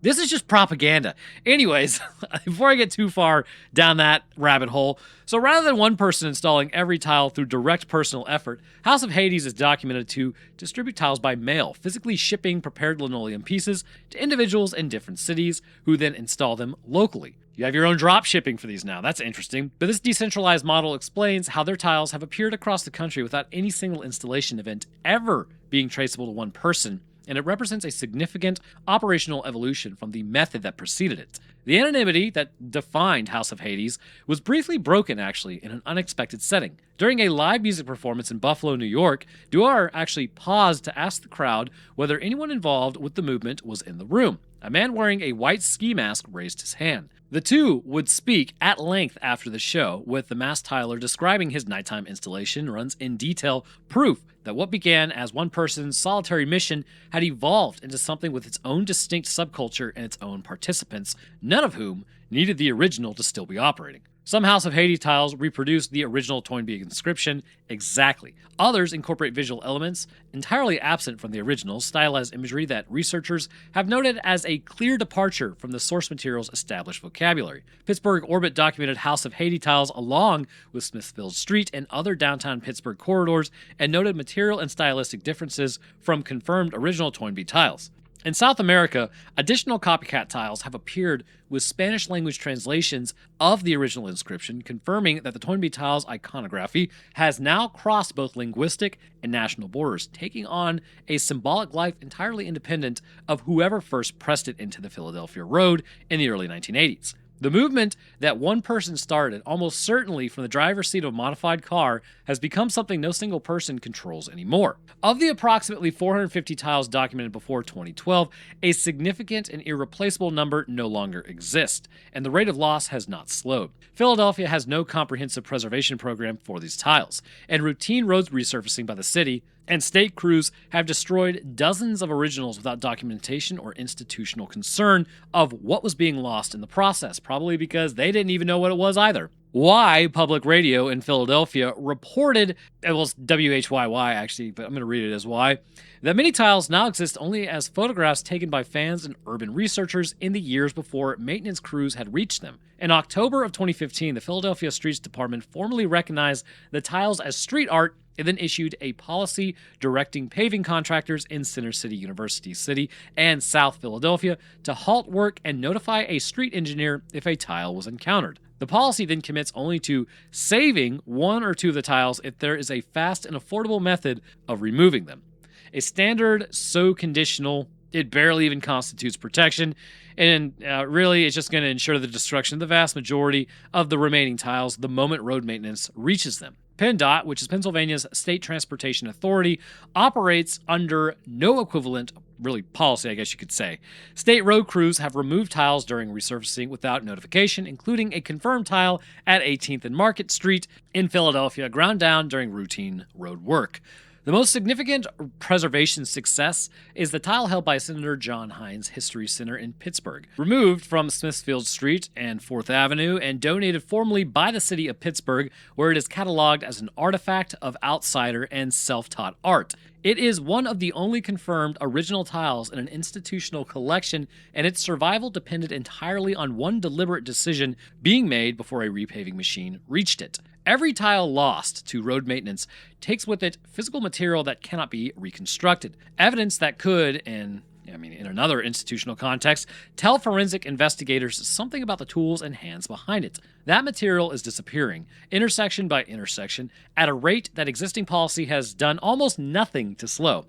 This is just propaganda. Anyways, before I get too far down that rabbit hole, so rather than one person installing every tile through direct personal effort, House of Hades is documented to distribute tiles by mail, physically shipping prepared linoleum pieces to individuals in different cities who then install them locally. You have your own drop shipping for these now. That's interesting. But this decentralized model explains how their tiles have appeared across the country without any single installation event ever being traceable to one person, and it represents a significant operational evolution from the method that preceded it. The anonymity that defined House of Hades was briefly broken, actually, in an unexpected setting. During a live music performance in Buffalo, New York, Duar actually paused to ask the crowd whether anyone involved with the movement was in the room. A man wearing a white ski mask raised his hand. The two would speak at length after the show, with the masked tiler describing his nighttime installation runs in detail, proof that what began as one person's solitary mission had evolved into something with its own distinct subculture and its own participants, none of whom needed the original to still be operating. Some House of Hades tiles reproduce the original Toynbee inscription exactly. Others incorporate visual elements entirely absent from the original, stylized imagery that researchers have noted as a clear departure from the source material's established vocabulary. Pittsburgh Orbit documented House of Hades tiles along with Smithfield Street and other downtown Pittsburgh corridors and noted material and stylistic differences from confirmed original Toynbee tiles. In South America, additional copycat tiles have appeared with Spanish-language translations of the original inscription, confirming that the Toynbee tiles iconography has now crossed both linguistic and national borders, taking on a symbolic life entirely independent of whoever first pressed it into the Philadelphia Road in the early 1980s. The movement that one person started, almost certainly from the driver's seat of a modified car, has become something no single person controls anymore. Of the approximately 450 tiles documented before 2012, a significant and irreplaceable number no longer exist, and the rate of loss has not slowed. Philadelphia has no comprehensive preservation program for these tiles, and routine road resurfacing by the city and state crews have destroyed dozens of originals without documentation or institutional concern of what was being lost in the process, probably because they didn't even know what it was either. Y Public Radio in Philadelphia reported, well, it's WHYY actually, but I'm going to read it as Y, that many tiles now exist only as photographs taken by fans and urban researchers in the years before maintenance crews had reached them. In October of 2015, the Philadelphia Streets Department formally recognized the tiles as street art and then issued a policy directing paving contractors in Center City, University City, and South Philadelphia to halt work and notify a street engineer if a tile was encountered. The policy then commits only to saving one or two of the tiles if there is a fast and affordable method of removing them. A standard so conditional, it barely even constitutes protection, and really it's just going to ensure the destruction of the vast majority of the remaining tiles the moment road maintenance reaches them. PennDOT, which is Pennsylvania's State Transportation Authority, operates under no equivalent, really, policy, I guess you could say. State road crews have removed tiles during resurfacing without notification, including a confirmed tile at 18th and Market Street in Philadelphia, ground down during routine road work. The most significant preservation success is the tile held by Senator John Hines History Center in Pittsburgh, removed from Smithfield Street and 4th Avenue and donated formally by the city of Pittsburgh, where it is cataloged as an artifact of outsider and self-taught art. It is one of the only confirmed original tiles in an institutional collection, and its survival depended entirely on one deliberate decision being made before a repaving machine reached it. Every tile lost to road maintenance takes with it physical material that cannot be reconstructed, evidence that could, in another institutional context, tell forensic investigators something about the tools and hands behind it. That material is disappearing, intersection by intersection, at a rate that existing policy has done almost nothing to slow.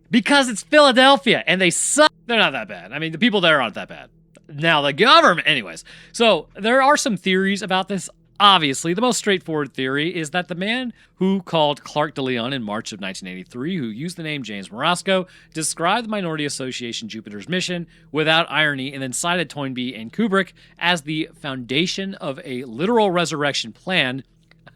Because it's Philadelphia, and they suck. They're not that bad. I mean, the people there aren't that bad. Now, the government, anyways. So, there are some theories about this. Obviously, the most straightforward theory is that the man who called Clark DeLeon in March of 1983, who used the name James Morasco, described the Minority Association Jupiter's mission without irony and then cited Toynbee and Kubrick as the foundation of a literal resurrection plan.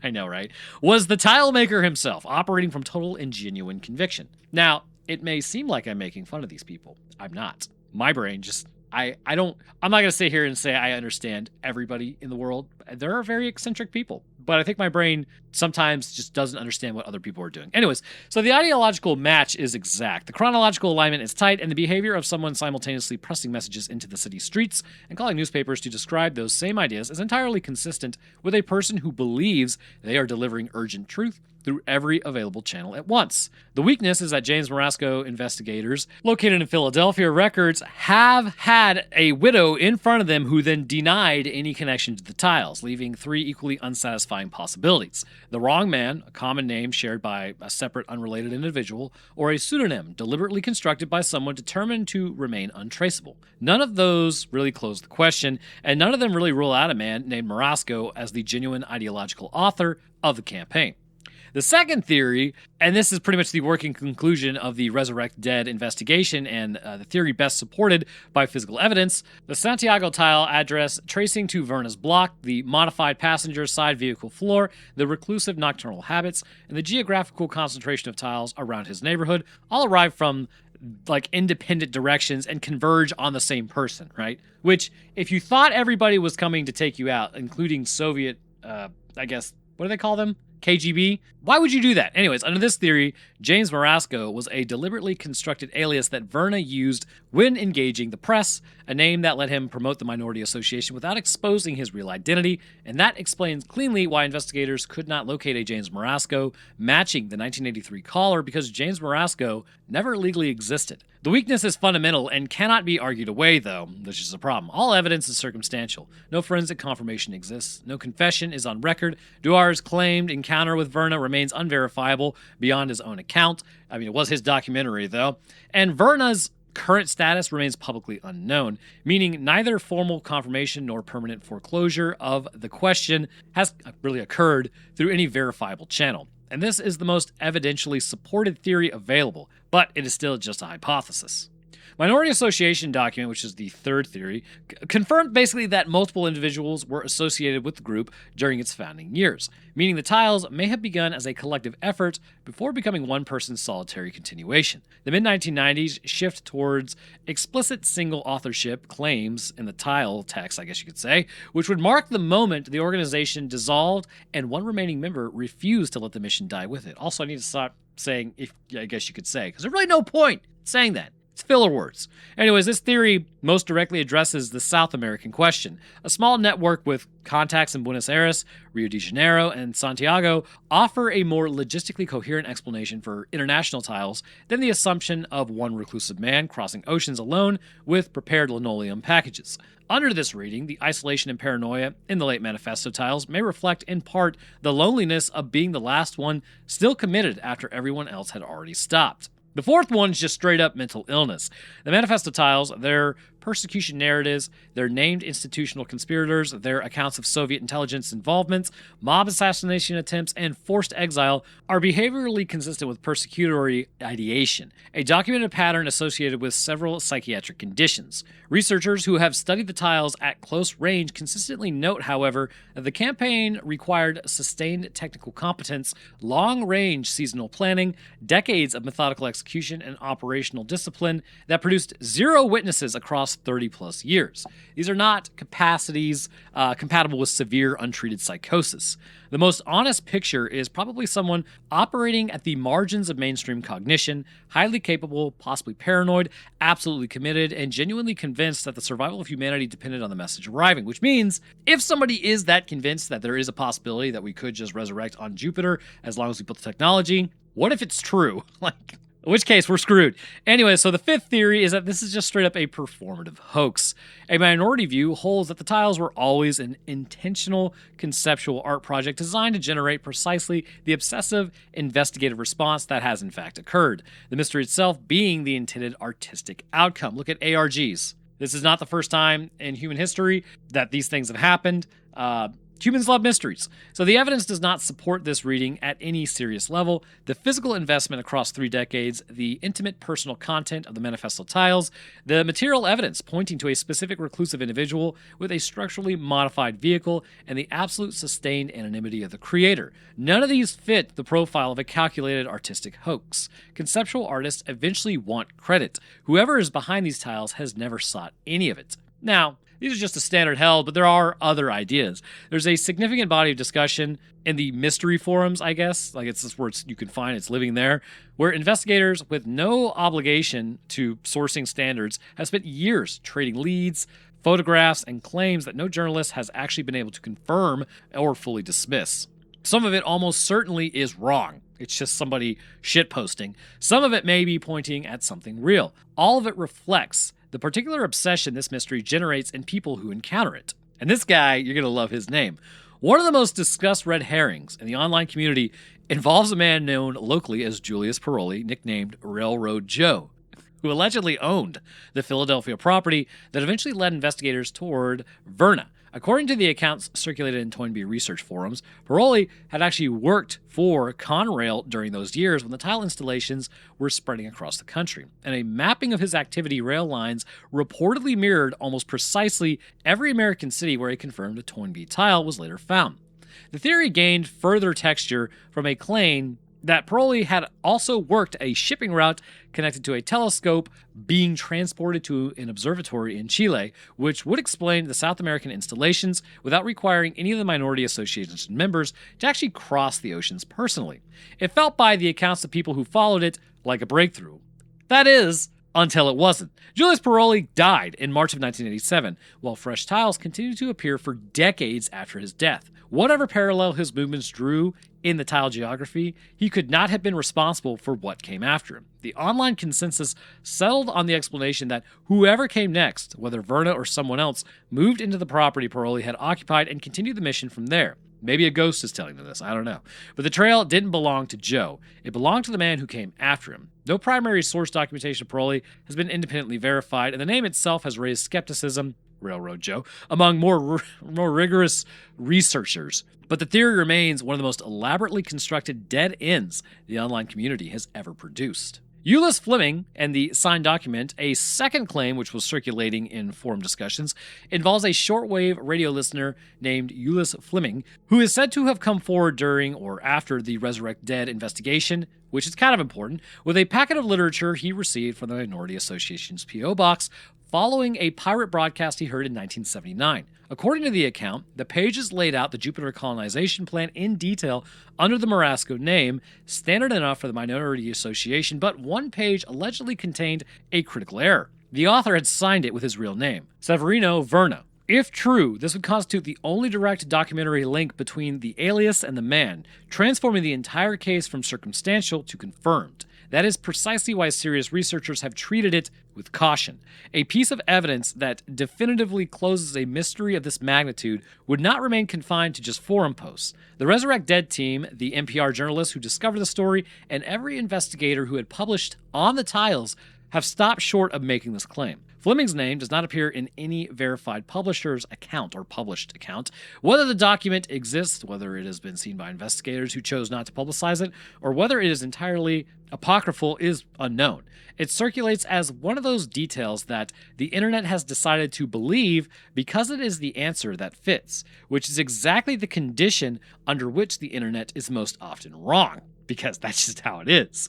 I know, right? Was the tile maker himself, operating from total and genuine conviction. Now, it may seem like I'm making fun of these people. I'm not. My brain just... I'm not going to sit here and say I understand everybody in the world. There are very eccentric people, but I think my brain sometimes just doesn't understand what other people are doing. Anyways, so the ideological match is exact. The chronological alignment is tight, and the behavior of someone simultaneously pressing messages into the city streets and calling newspapers to describe those same ideas is entirely consistent with a person who believes they are delivering urgent truth through every available channel at once. The weakness is that James Marasco investigators located in Philadelphia records have had a widow in front of them who then denied any connection to the tiles, leaving three equally unsatisfying possibilities. The wrong man, a common name shared by a separate unrelated individual, or a pseudonym deliberately constructed by someone determined to remain untraceable. None of those really close the question, and none of them really rule out a man named Marasco as the genuine ideological author of the campaign. The second theory, and this is pretty much the working conclusion of the Resurrect Dead investigation and the theory best supported by physical evidence, the Santiago tile address tracing to Verna's block, the modified passenger side vehicle floor, the reclusive nocturnal habits, and the geographical concentration of tiles around his neighborhood all arrive from independent directions and converge on the same person, right? Which, if you thought everybody was coming to take you out, including Soviet, what do they call them? KGB? Why would you do that? Anyways, under this theory, James Marasco was a deliberately constructed alias that Verna used when engaging the press, a name that let him promote the minority association without exposing his real identity, and that explains cleanly why investigators could not locate a James Marasco matching the 1983 caller, because James Marasco never legally existed. The weakness is fundamental and cannot be argued away, though, which is a problem. All evidence is circumstantial. No forensic confirmation exists. No confession is on record. Duar's claimed encounter with Verna remains unverifiable beyond his own account. It was his documentary, though. And Verna's current status remains publicly unknown, meaning neither formal confirmation nor permanent foreclosure of the question has really occurred through any verifiable channel. And this is the most evidentially supported theory available, but it is still just a hypothesis. Minority association document, which is the third theory, confirmed basically that multiple individuals were associated with the group during its founding years, meaning the tiles may have begun as a collective effort before becoming one person's solitary continuation. The mid-1990s shift towards explicit single authorship claims in the tile text, I guess you could say, which would mark the moment the organization dissolved and one remaining member refused to let the mission die with it. Also, I need to stop saying, I guess you could say, because there's really no point saying that. It's filler words. Anyways, this theory most directly addresses the South American question. A small network with contacts in Buenos Aires, Rio de Janeiro, and Santiago offer a more logistically coherent explanation for international tiles than the assumption of one reclusive man crossing oceans alone with prepared linoleum packages. Under this reading, the isolation and paranoia in the late manifesto tiles may reflect in part the loneliness of being the last one still committed after everyone else had already stopped. The fourth one is just straight up mental illness. The manifesto tiles, their persecution narratives, their named institutional conspirators, their accounts of Soviet intelligence involvements, mob assassination attempts, and forced exile are behaviorally consistent with persecutory ideation, a documented pattern associated with several psychiatric conditions. Researchers who have studied the tiles at close range consistently note, however, that the campaign required sustained technical competence, long-range seasonal planning, decades of methodical execution, and operational discipline that produced zero witnesses across 30-plus years. These are not capacities compatible with severe untreated psychosis. The most honest picture is probably someone operating at the margins of mainstream cognition, highly capable, possibly paranoid, absolutely committed, and genuinely convinced that the survival of humanity depended on the message arriving, which means if somebody is that convinced that there is a possibility that we could just resurrect on Jupiter as long as we put the technology, what if it's true? In which case, we're screwed. Anyway, so the fifth theory is that this is just straight up a performative hoax. A minority view holds that the tiles were always an intentional conceptual art project designed to generate precisely the obsessive investigative response that has in fact occurred, the mystery itself being the intended artistic outcome. Look at ARGs. This is not the first time in human history that these things have happened. Humans love mysteries. So the evidence does not support this reading at any serious level. The physical investment across 3 decades, the intimate personal content of the manifesto tiles, the material evidence pointing to a specific reclusive individual with a structurally modified vehicle, and the absolute sustained anonymity of the creator. None of these fit the profile of a calculated artistic hoax. Conceptual artists eventually want credit. Whoever is behind these tiles has never sought any of it. Now, These are just a standard held, but there are other ideas. There's a significant body of discussion in the mystery forums, I guess, like it's just where you can find it's living there, where investigators with no obligation to sourcing standards have spent years trading leads, photographs, and claims that no journalist has actually been able to confirm or fully dismiss. Some of it almost certainly is wrong. It's just somebody shitposting. Some of it may be pointing at something real. All of it reflects the particular obsession this mystery generates in people who encounter it. And this guy, you're going to love his name. One of the most discussed red herrings in the online community involves a man known locally as Julius Paroli, nicknamed Railroad Joe, who allegedly owned the Philadelphia property that eventually led investigators toward Verna. According to the accounts circulated in Toynbee research forums, Paroli had actually worked for Conrail during those years when the tile installations were spreading across the country, and a mapping of his activity rail lines reportedly mirrored almost precisely every American city where a confirmed Toynbee tile was later found. The theory gained further texture from a claim that Paroli had also worked a shipping route connected to a telescope being transported to an observatory in Chile, which would explain the South American installations without requiring any of the minority association's members to actually cross the oceans personally. It felt by the accounts of people who followed it like a breakthrough. That is, until it wasn't. Julius Paroli died in March of 1987, while fresh tiles continued to appear for decades after his death. Whatever parallel his movements drew in the tile geography, he could not have been responsible for what came after him. The online consensus settled on the explanation that whoever came next, whether Verna or someone else, moved into the property Paroli had occupied and continued the mission from there. Maybe a ghost is telling them this, I don't know. But the trail didn't belong to Joe. It belonged to the man who came after him. No primary source documentation of Paroli has been independently verified, and the name itself has raised skepticism, Railroad Joe, among more rigorous researchers. But the theory remains one of the most elaborately constructed dead ends the online community has ever produced. Euless Fleming and the signed document, a second claim which was circulating in forum discussions, involves a shortwave radio listener named Euless Fleming, who is said to have come forward during or after the Resurrect Dead investigation, which is kind of important, with a packet of literature he received from the Minority Association's P.O. Box following a pirate broadcast he heard in 1979. According to the account, the pages laid out the Jupiter colonization plan in detail under the Marasco name, standard enough for the Minority Association, but one page allegedly contained a critical error. The author had signed it with his real name, Severino Verna. If true, this would constitute the only direct documentary link between the alias and the man, transforming the entire case from circumstantial to confirmed. That is precisely why serious researchers have treated it with caution. A piece of evidence that definitively closes a mystery of this magnitude would not remain confined to just forum posts. The Resurrect Dead team, the NPR journalists who discovered the story, and every investigator who had published on the tiles have stopped short of making this claim. Fleming's name does not appear in any verified publisher's account or published account. Whether the document exists, whether it has been seen by investigators who chose not to publicize it, or whether it is entirely apocryphal is unknown. It circulates as one of those details that the internet has decided to believe because it is the answer that fits, which is exactly the condition under which the internet is most often wrong, because that's just how it is.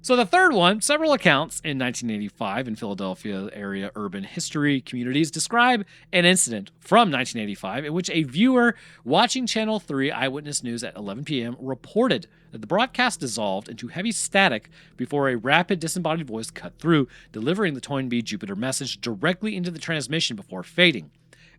So the third one, several accounts in 1985 in Philadelphia area urban history communities describe an incident from 1985 in which a viewer watching Channel 3 Eyewitness News at 11 p.m. reported that the broadcast dissolved into heavy static before a rapid disembodied voice cut through, delivering the Toynbee Jupiter message directly into the transmission before fading.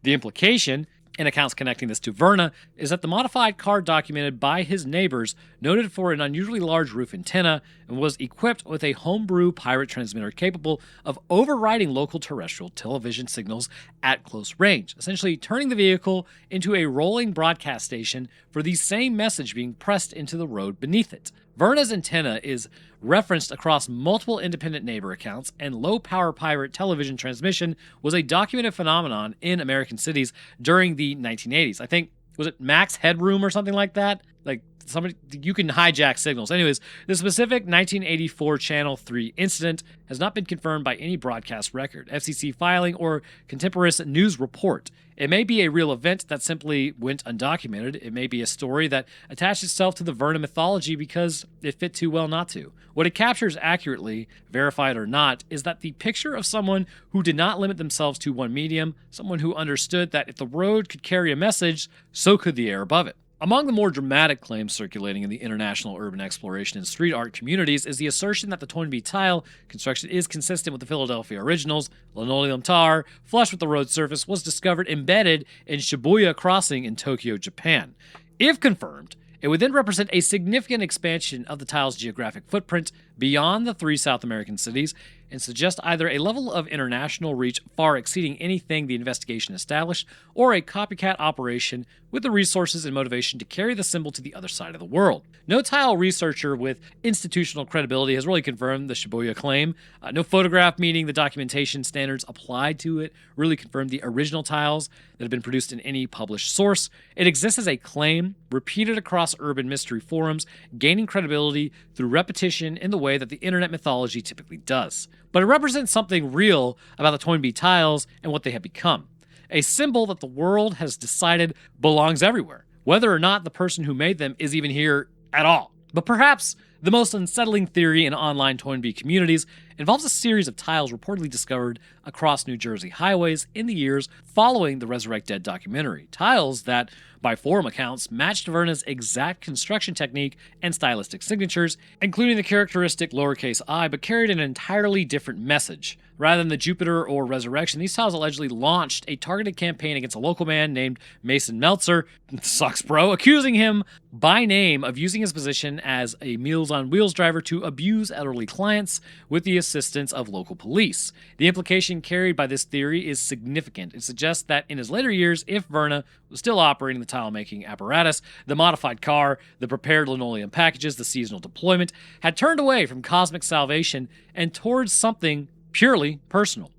The implication, in accounts connecting this to Verna, is that the modified car documented by his neighbors noted for an unusually large roof antenna and was equipped with a homebrew pirate transmitter capable of overriding local terrestrial television signals at close range, essentially turning the vehicle into a rolling broadcast station for the same message being pressed into the road beneath it. Verna's antenna is referenced across multiple independent neighbor accounts, and low-power pirate television transmission was a documented phenomenon in American cities during the 1980s. I think, was it Max Headroom or something like that? Like somebody, you can hijack signals. Anyways, the specific 1984 Channel 3 incident has not been confirmed by any broadcast record, FCC filing, or contemporaneous news report. It may be a real event that simply went undocumented. It may be a story that attached itself to the Verna mythology because it fit too well not to. What it captures accurately, verified or not, is that the picture of someone who did not limit themselves to one medium, someone who understood that if the road could carry a message, so could the air above it. Among the more dramatic claims circulating in the international urban exploration and street art communities is the assertion that the Toynbee tile construction is consistent with the Philadelphia originals. Linoleum tar, flush with the road surface, was discovered embedded in Shibuya Crossing in Tokyo, Japan. If confirmed, it would then represent a significant expansion of the tile's geographic footprint beyond the 3 South American cities and suggest either a level of international reach far exceeding anything the investigation established, or a copycat operation with the resources and motivation to carry the symbol to the other side of the world. No tile researcher with institutional credibility has really confirmed the Shibuya claim. No photograph meeting the documentation standards applied to it really confirmed the original tiles that have been produced in any published source. It exists as a claim, repeated across urban mystery forums, gaining credibility through repetition in the way that the internet mythology typically does. But it represents something real about the Toynbee tiles and what they have become. A symbol that the world has decided belongs everywhere, whether or not the person who made them is even here at all. But perhaps the most unsettling theory in online Toynbee communities involves a series of tiles reportedly discovered across New Jersey highways in the years following the Resurrect Dead documentary. Tiles that, by forum accounts, matched Verna's exact construction technique and stylistic signatures, including the characteristic lowercase I, but carried an entirely different message. Rather than the Jupiter or Resurrection, these tiles allegedly launched a targeted campaign against a local man named Mason Meltzer, sucks bro, accusing him by name of using his position as a Meals on Wheels driver to abuse elderly clients with the assistance of local police. The implication carried by this theory is significant. It suggests that in his later years, if Verna was still operating the tile-making apparatus, the modified car, the prepared linoleum packages, the seasonal deployment, had turned away from cosmic salvation and towards something purely personal.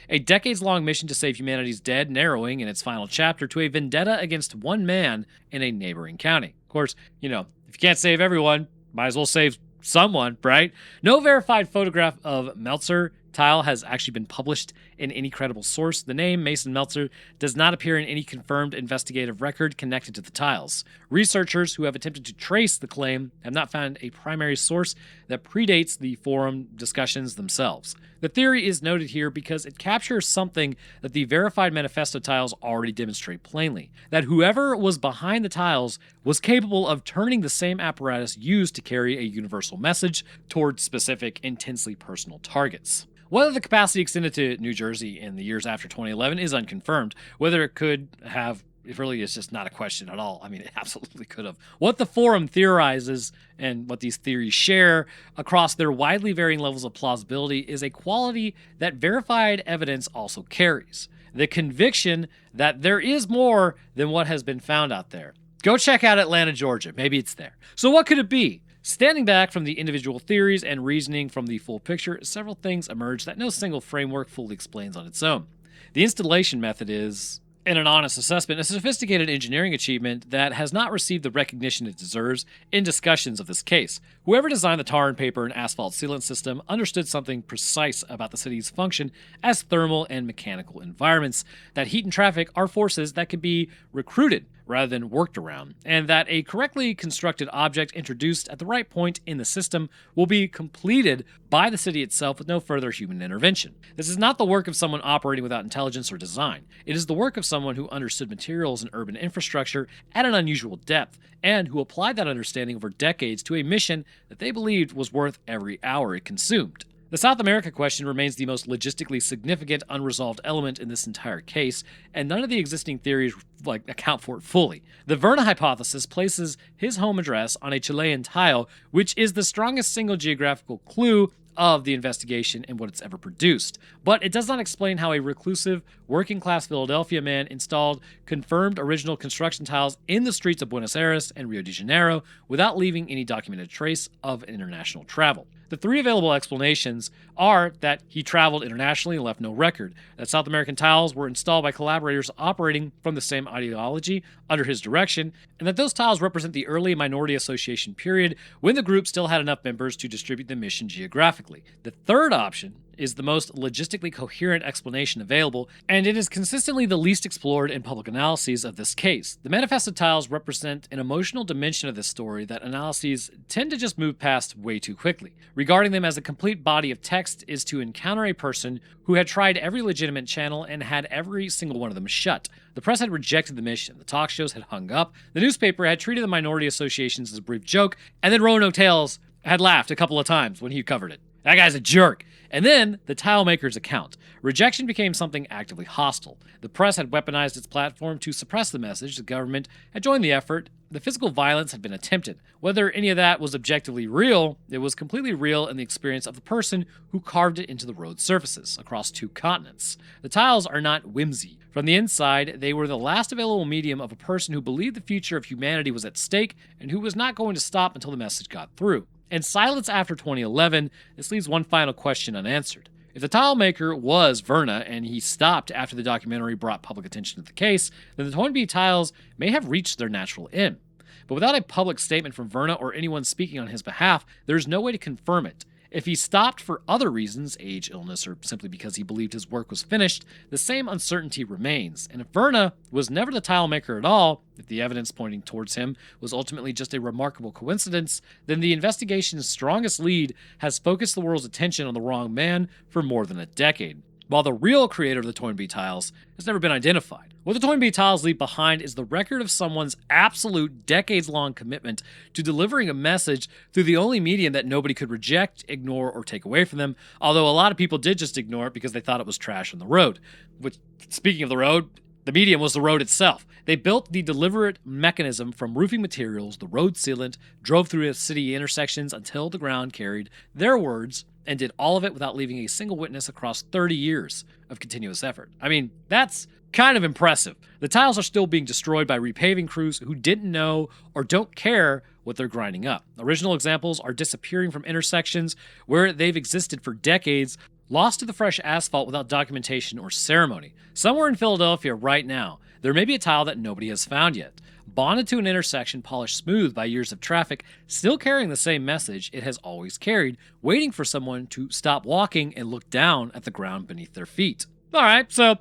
A decades-long mission to save humanity's dead, narrowing in its final chapter to a vendetta against one man in a neighboring county. Of course, if you can't save everyone, might as well save someone, right? No verified photograph of Meltzer tile has actually been published in any credible source. The name Mason Meltzer does not appear in any confirmed investigative record connected to the tiles. Researchers who have attempted to trace the claim have not found a primary source that predates the forum discussions themselves. The theory is noted here because it captures something that the verified manifesto tiles already demonstrate plainly, that whoever was behind the tiles was capable of turning the same apparatus used to carry a universal message toward specific, intensely personal targets. Whether the capacity extended to New Jersey in the years after 2011 is unconfirmed. Whether it could have, it really is just not a question at all. I mean, it absolutely could have. What the forum theorizes and what these theories share across their widely varying levels of plausibility is a quality that verified evidence also carries. The conviction that there is more than what has been found out there. Go check out Atlanta, Georgia. Maybe it's there. So what could it be? Standing back from the individual theories and reasoning from the full picture, several things emerge that no single framework fully explains on its own. The installation method is, in an honest assessment, a sophisticated engineering achievement that has not received the recognition it deserves in discussions of this case. Whoever designed the tar and paper and asphalt sealant system understood something precise about the city's function as thermal and mechanical environments, that heat and traffic are forces that can be recruited rather than worked around, and that a correctly constructed object introduced at the right point in the system will be completed by the city itself with no further human intervention. This is not the work of someone operating without intelligence or design. It is the work of someone who understood materials and urban infrastructure at an unusual depth, and who applied that understanding over decades to a mission that they believed was worth every hour it consumed. The South America question remains the most logistically significant unresolved element in this entire case, and none of the existing theories account for it fully. The Verna hypothesis places his home address on a Chilean tile, which is the strongest single geographical clue of the investigation and what it's ever produced. But it does not explain how a reclusive, working-class Philadelphia man installed confirmed original construction tiles in the streets of Buenos Aires and Rio de Janeiro without leaving any documented trace of international travel. The three available explanations are that he traveled internationally and left no record, that South American tiles were installed by collaborators operating from the same ideology under his direction, and that those tiles represent the early minority association period when the group still had enough members to distribute the mission geographically. The third option is the most logistically coherent explanation available, and it is consistently the least explored in public analyses of this case. The manifested tiles represent an emotional dimension of this story that analyses tend to just move past way too quickly. Regarding them as a complete body of text is to encounter a person who had tried every legitimate channel and had every single one of them shut. The press had rejected the mission, the talk shows had hung up, the newspaper had treated the minority associations as a brief joke, and then Roanoke Tales had laughed a couple of times when he covered it. That guy's a jerk. And then the tile maker's account. Rejection became something actively hostile. The press had weaponized its platform to suppress the message. The government had joined the effort. The physical violence had been attempted. Whether any of that was objectively real, it was completely real in the experience of the person who carved it into the road surfaces across 2 continents. The tiles are not whimsy. From the inside, they were the last available medium of a person who believed the future of humanity was at stake and who was not going to stop until the message got through. In silence after 2011, this leaves one final question unanswered. If the tile maker was Verna and he stopped after the documentary brought public attention to the case, then the Toynbee Tiles may have reached their natural end. But without a public statement from Verna or anyone speaking on his behalf, there's no way to confirm it. If he stopped for other reasons, age, illness, or simply because he believed his work was finished, the same uncertainty remains. And if Verna was never the tile maker at all, if the evidence pointing towards him was ultimately just a remarkable coincidence, then the investigation's strongest lead has focused the world's attention on the wrong man for more than a decade, while the real creator of the Toynbee Tiles has never been identified. What the Toynbee Tiles leave behind is the record of someone's absolute decades-long commitment to delivering a message through the only medium that nobody could reject, ignore, or take away from them, although a lot of people did just ignore it because they thought it was trash on the road. Which, speaking of the road, the medium was the road itself. They built the deliberate mechanism from roofing materials, the road sealant, drove through city intersections until the ground carried their words, and did all of it without leaving a single witness across 30 years of continuous effort. I mean, that's kind of impressive. The tiles are still being destroyed by repaving crews who didn't know or don't care what they're grinding up. Original examples are disappearing from intersections where they've existed for decades, lost to the fresh asphalt without documentation or ceremony. Somewhere in Philadelphia right now, there may be a tile that nobody has found yet, bonded to an intersection polished smooth by years of traffic, still carrying the same message it has always carried, waiting for someone to stop walking and look down at the ground beneath their feet. All right, so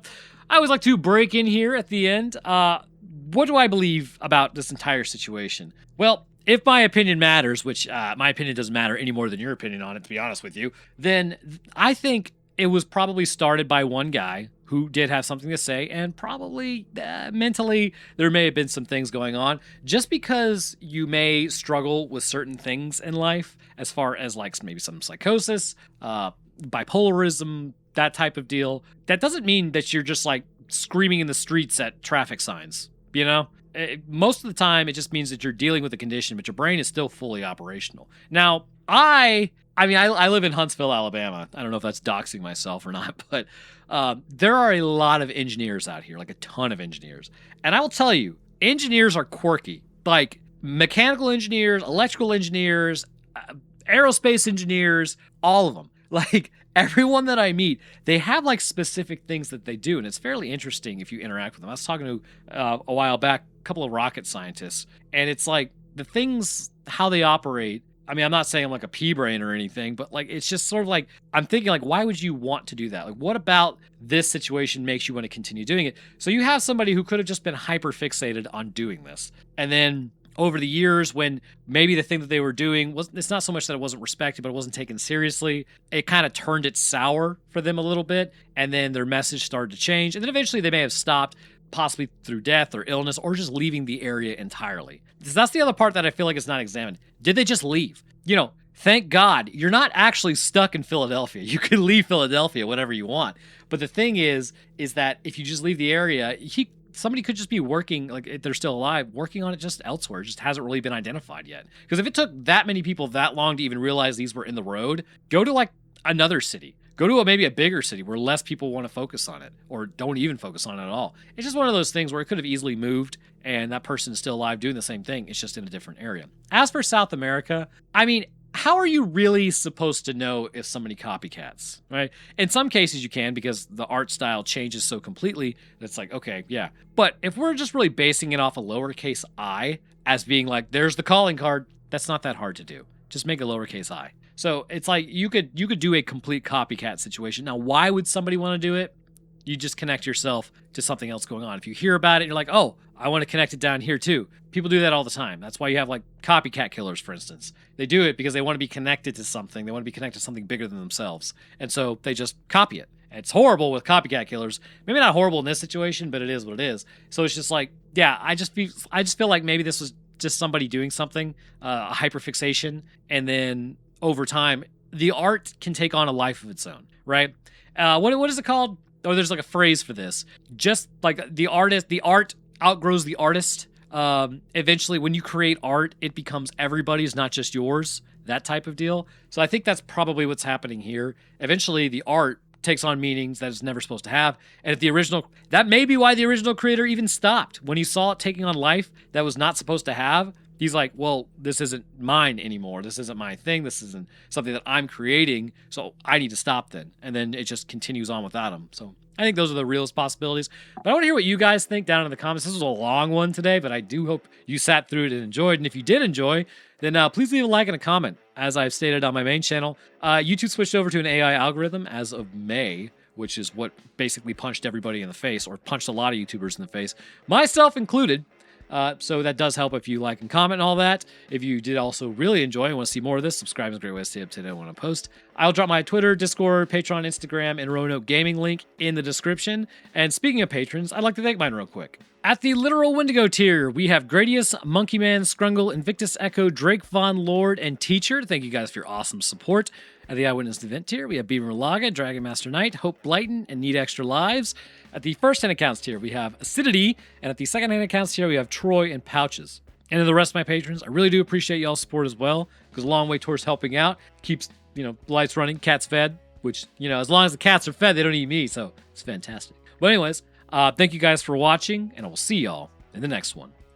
I always like to break in here at the end. What do I believe about this entire situation? Well, if my opinion matters, which my opinion doesn't matter any more than your opinion on it, to be honest with you, then I think it was probably started by one guy who did have something to say, and probably mentally there may have been some things going on. Just because you may struggle with certain things in life, as far as like maybe some psychosis, bipolarism, that type of deal, that doesn't mean that you're just like screaming in the streets at traffic signs, you know? Most of the time, it just means that you're dealing with a condition, but your brain is still fully operational. Now, I live in Huntsville, Alabama. I don't know if that's doxing myself or not, but there are a lot of engineers out here, like a ton of engineers. And I will tell you, engineers are quirky. Like mechanical engineers, electrical engineers, aerospace engineers, all of them. Like everyone that I meet, they have like specific things that they do, and it's fairly interesting if you interact with them. I was talking to a while back a couple of rocket scientists, and it's like the things, how they operate. I mean, I'm not saying I'm like a pea brain or anything, but like it's just sort of like I'm thinking like, why would you want to do that? Like, what about this situation makes you want to continue doing it? So you have somebody who could have just been hyper fixated on doing this, and then over the years, when maybe the thing that they were doing was, it's not so much that it wasn't respected, but it wasn't taken seriously, it kind of turned it sour for them a little bit, and then their message started to change, and then eventually they may have stopped, possibly through death or illness, or just leaving the area entirely. That's the other part that I feel like is not examined. Did they just leave? You know, thank God, you're not actually stuck in Philadelphia. You can leave Philadelphia whenever you want. But the thing is that if you just leave the area, somebody could just be working, like if they're still alive, working on it just elsewhere. It just hasn't really been identified yet. Because if it took that many people that long to even realize these were in the road, go to like another city. Go to maybe a bigger city where less people want to focus on it or don't even focus on it at all. It's just one of those things where it could have easily moved and that person is still alive doing the same thing. It's just in a different area. As for South America, I mean, how are you really supposed to know if somebody copycats, right? In some cases you can because the art style changes so completely that it's like, okay, yeah. But if we're just really basing it off a lowercase I as being like, there's the calling card, that's not that hard to do. Just make a lowercase I. So it's like you could do a complete copycat situation. Now, why would somebody want to do it? You just connect yourself to something else going on. If you hear about it, you're like, oh, I want to connect it down here too. People do that all the time. That's why you have like copycat killers, for instance. They do it because they want to be connected to something. They want to be connected to something bigger than themselves. And so they just copy it. And it's horrible with copycat killers. Maybe not horrible in this situation, but it is what it is. So it's just like, yeah, I just feel like maybe this was just somebody doing something, a hyperfixation, and then over time, the art can take on a life of its own, right? What is it called? Oh, there's like a phrase for this. Just like the art outgrows the artist. Eventually, when you create art, it becomes everybody's, not just yours. That type of deal. So I think that's probably what's happening here. Eventually, the art takes on meanings that it's never supposed to have. And if the original, that may be why the original creator even stopped. When he saw it taking on life that was not supposed to have, he's like, well, this isn't mine anymore. This isn't my thing. This isn't something that I'm creating. So I need to stop then. And then it just continues on without him. So I think those are the realest possibilities. But I want to hear what you guys think down in the comments. This was a long one today, but I do hope you sat through it and enjoyed. And if you did enjoy, then please leave a like and a comment. As I've stated on my main channel, YouTube switched over to an AI algorithm as of May, which is what basically punched everybody in the face, or punched a lot of YouTubers in the face, myself included. So that does help if you like and comment and all that. If you did also really enjoy and want to see more of this, subscribe is a great way to stay up to date when I post. I'll drop my Twitter, Discord, Patreon, Instagram, and Roanoke Gaming link in the description. And speaking of patrons, I'd like to thank mine real quick. At the Literal Wendigo tier, we have Gradius, Monkeyman, Scrungle, Invictus Echo, Drake Von Lord, and Teacher. Thank you guys for your awesome support. At the Eyewitness Event tier, we have Beaver Laga, Dragon Master Knight, Hope Blighton, and Need Extra Lives. At the first-hand accounts tier, we have Acidity, and at the second-hand accounts tier, we have Troy and Pouches. And to the rest of my patrons, I really do appreciate y'all's support as well, because a long way towards helping out. Keeps, lights running, cats fed, which, as long as the cats are fed, they don't eat me, so it's fantastic. But anyways, thank you guys for watching, and I will see y'all in the next one.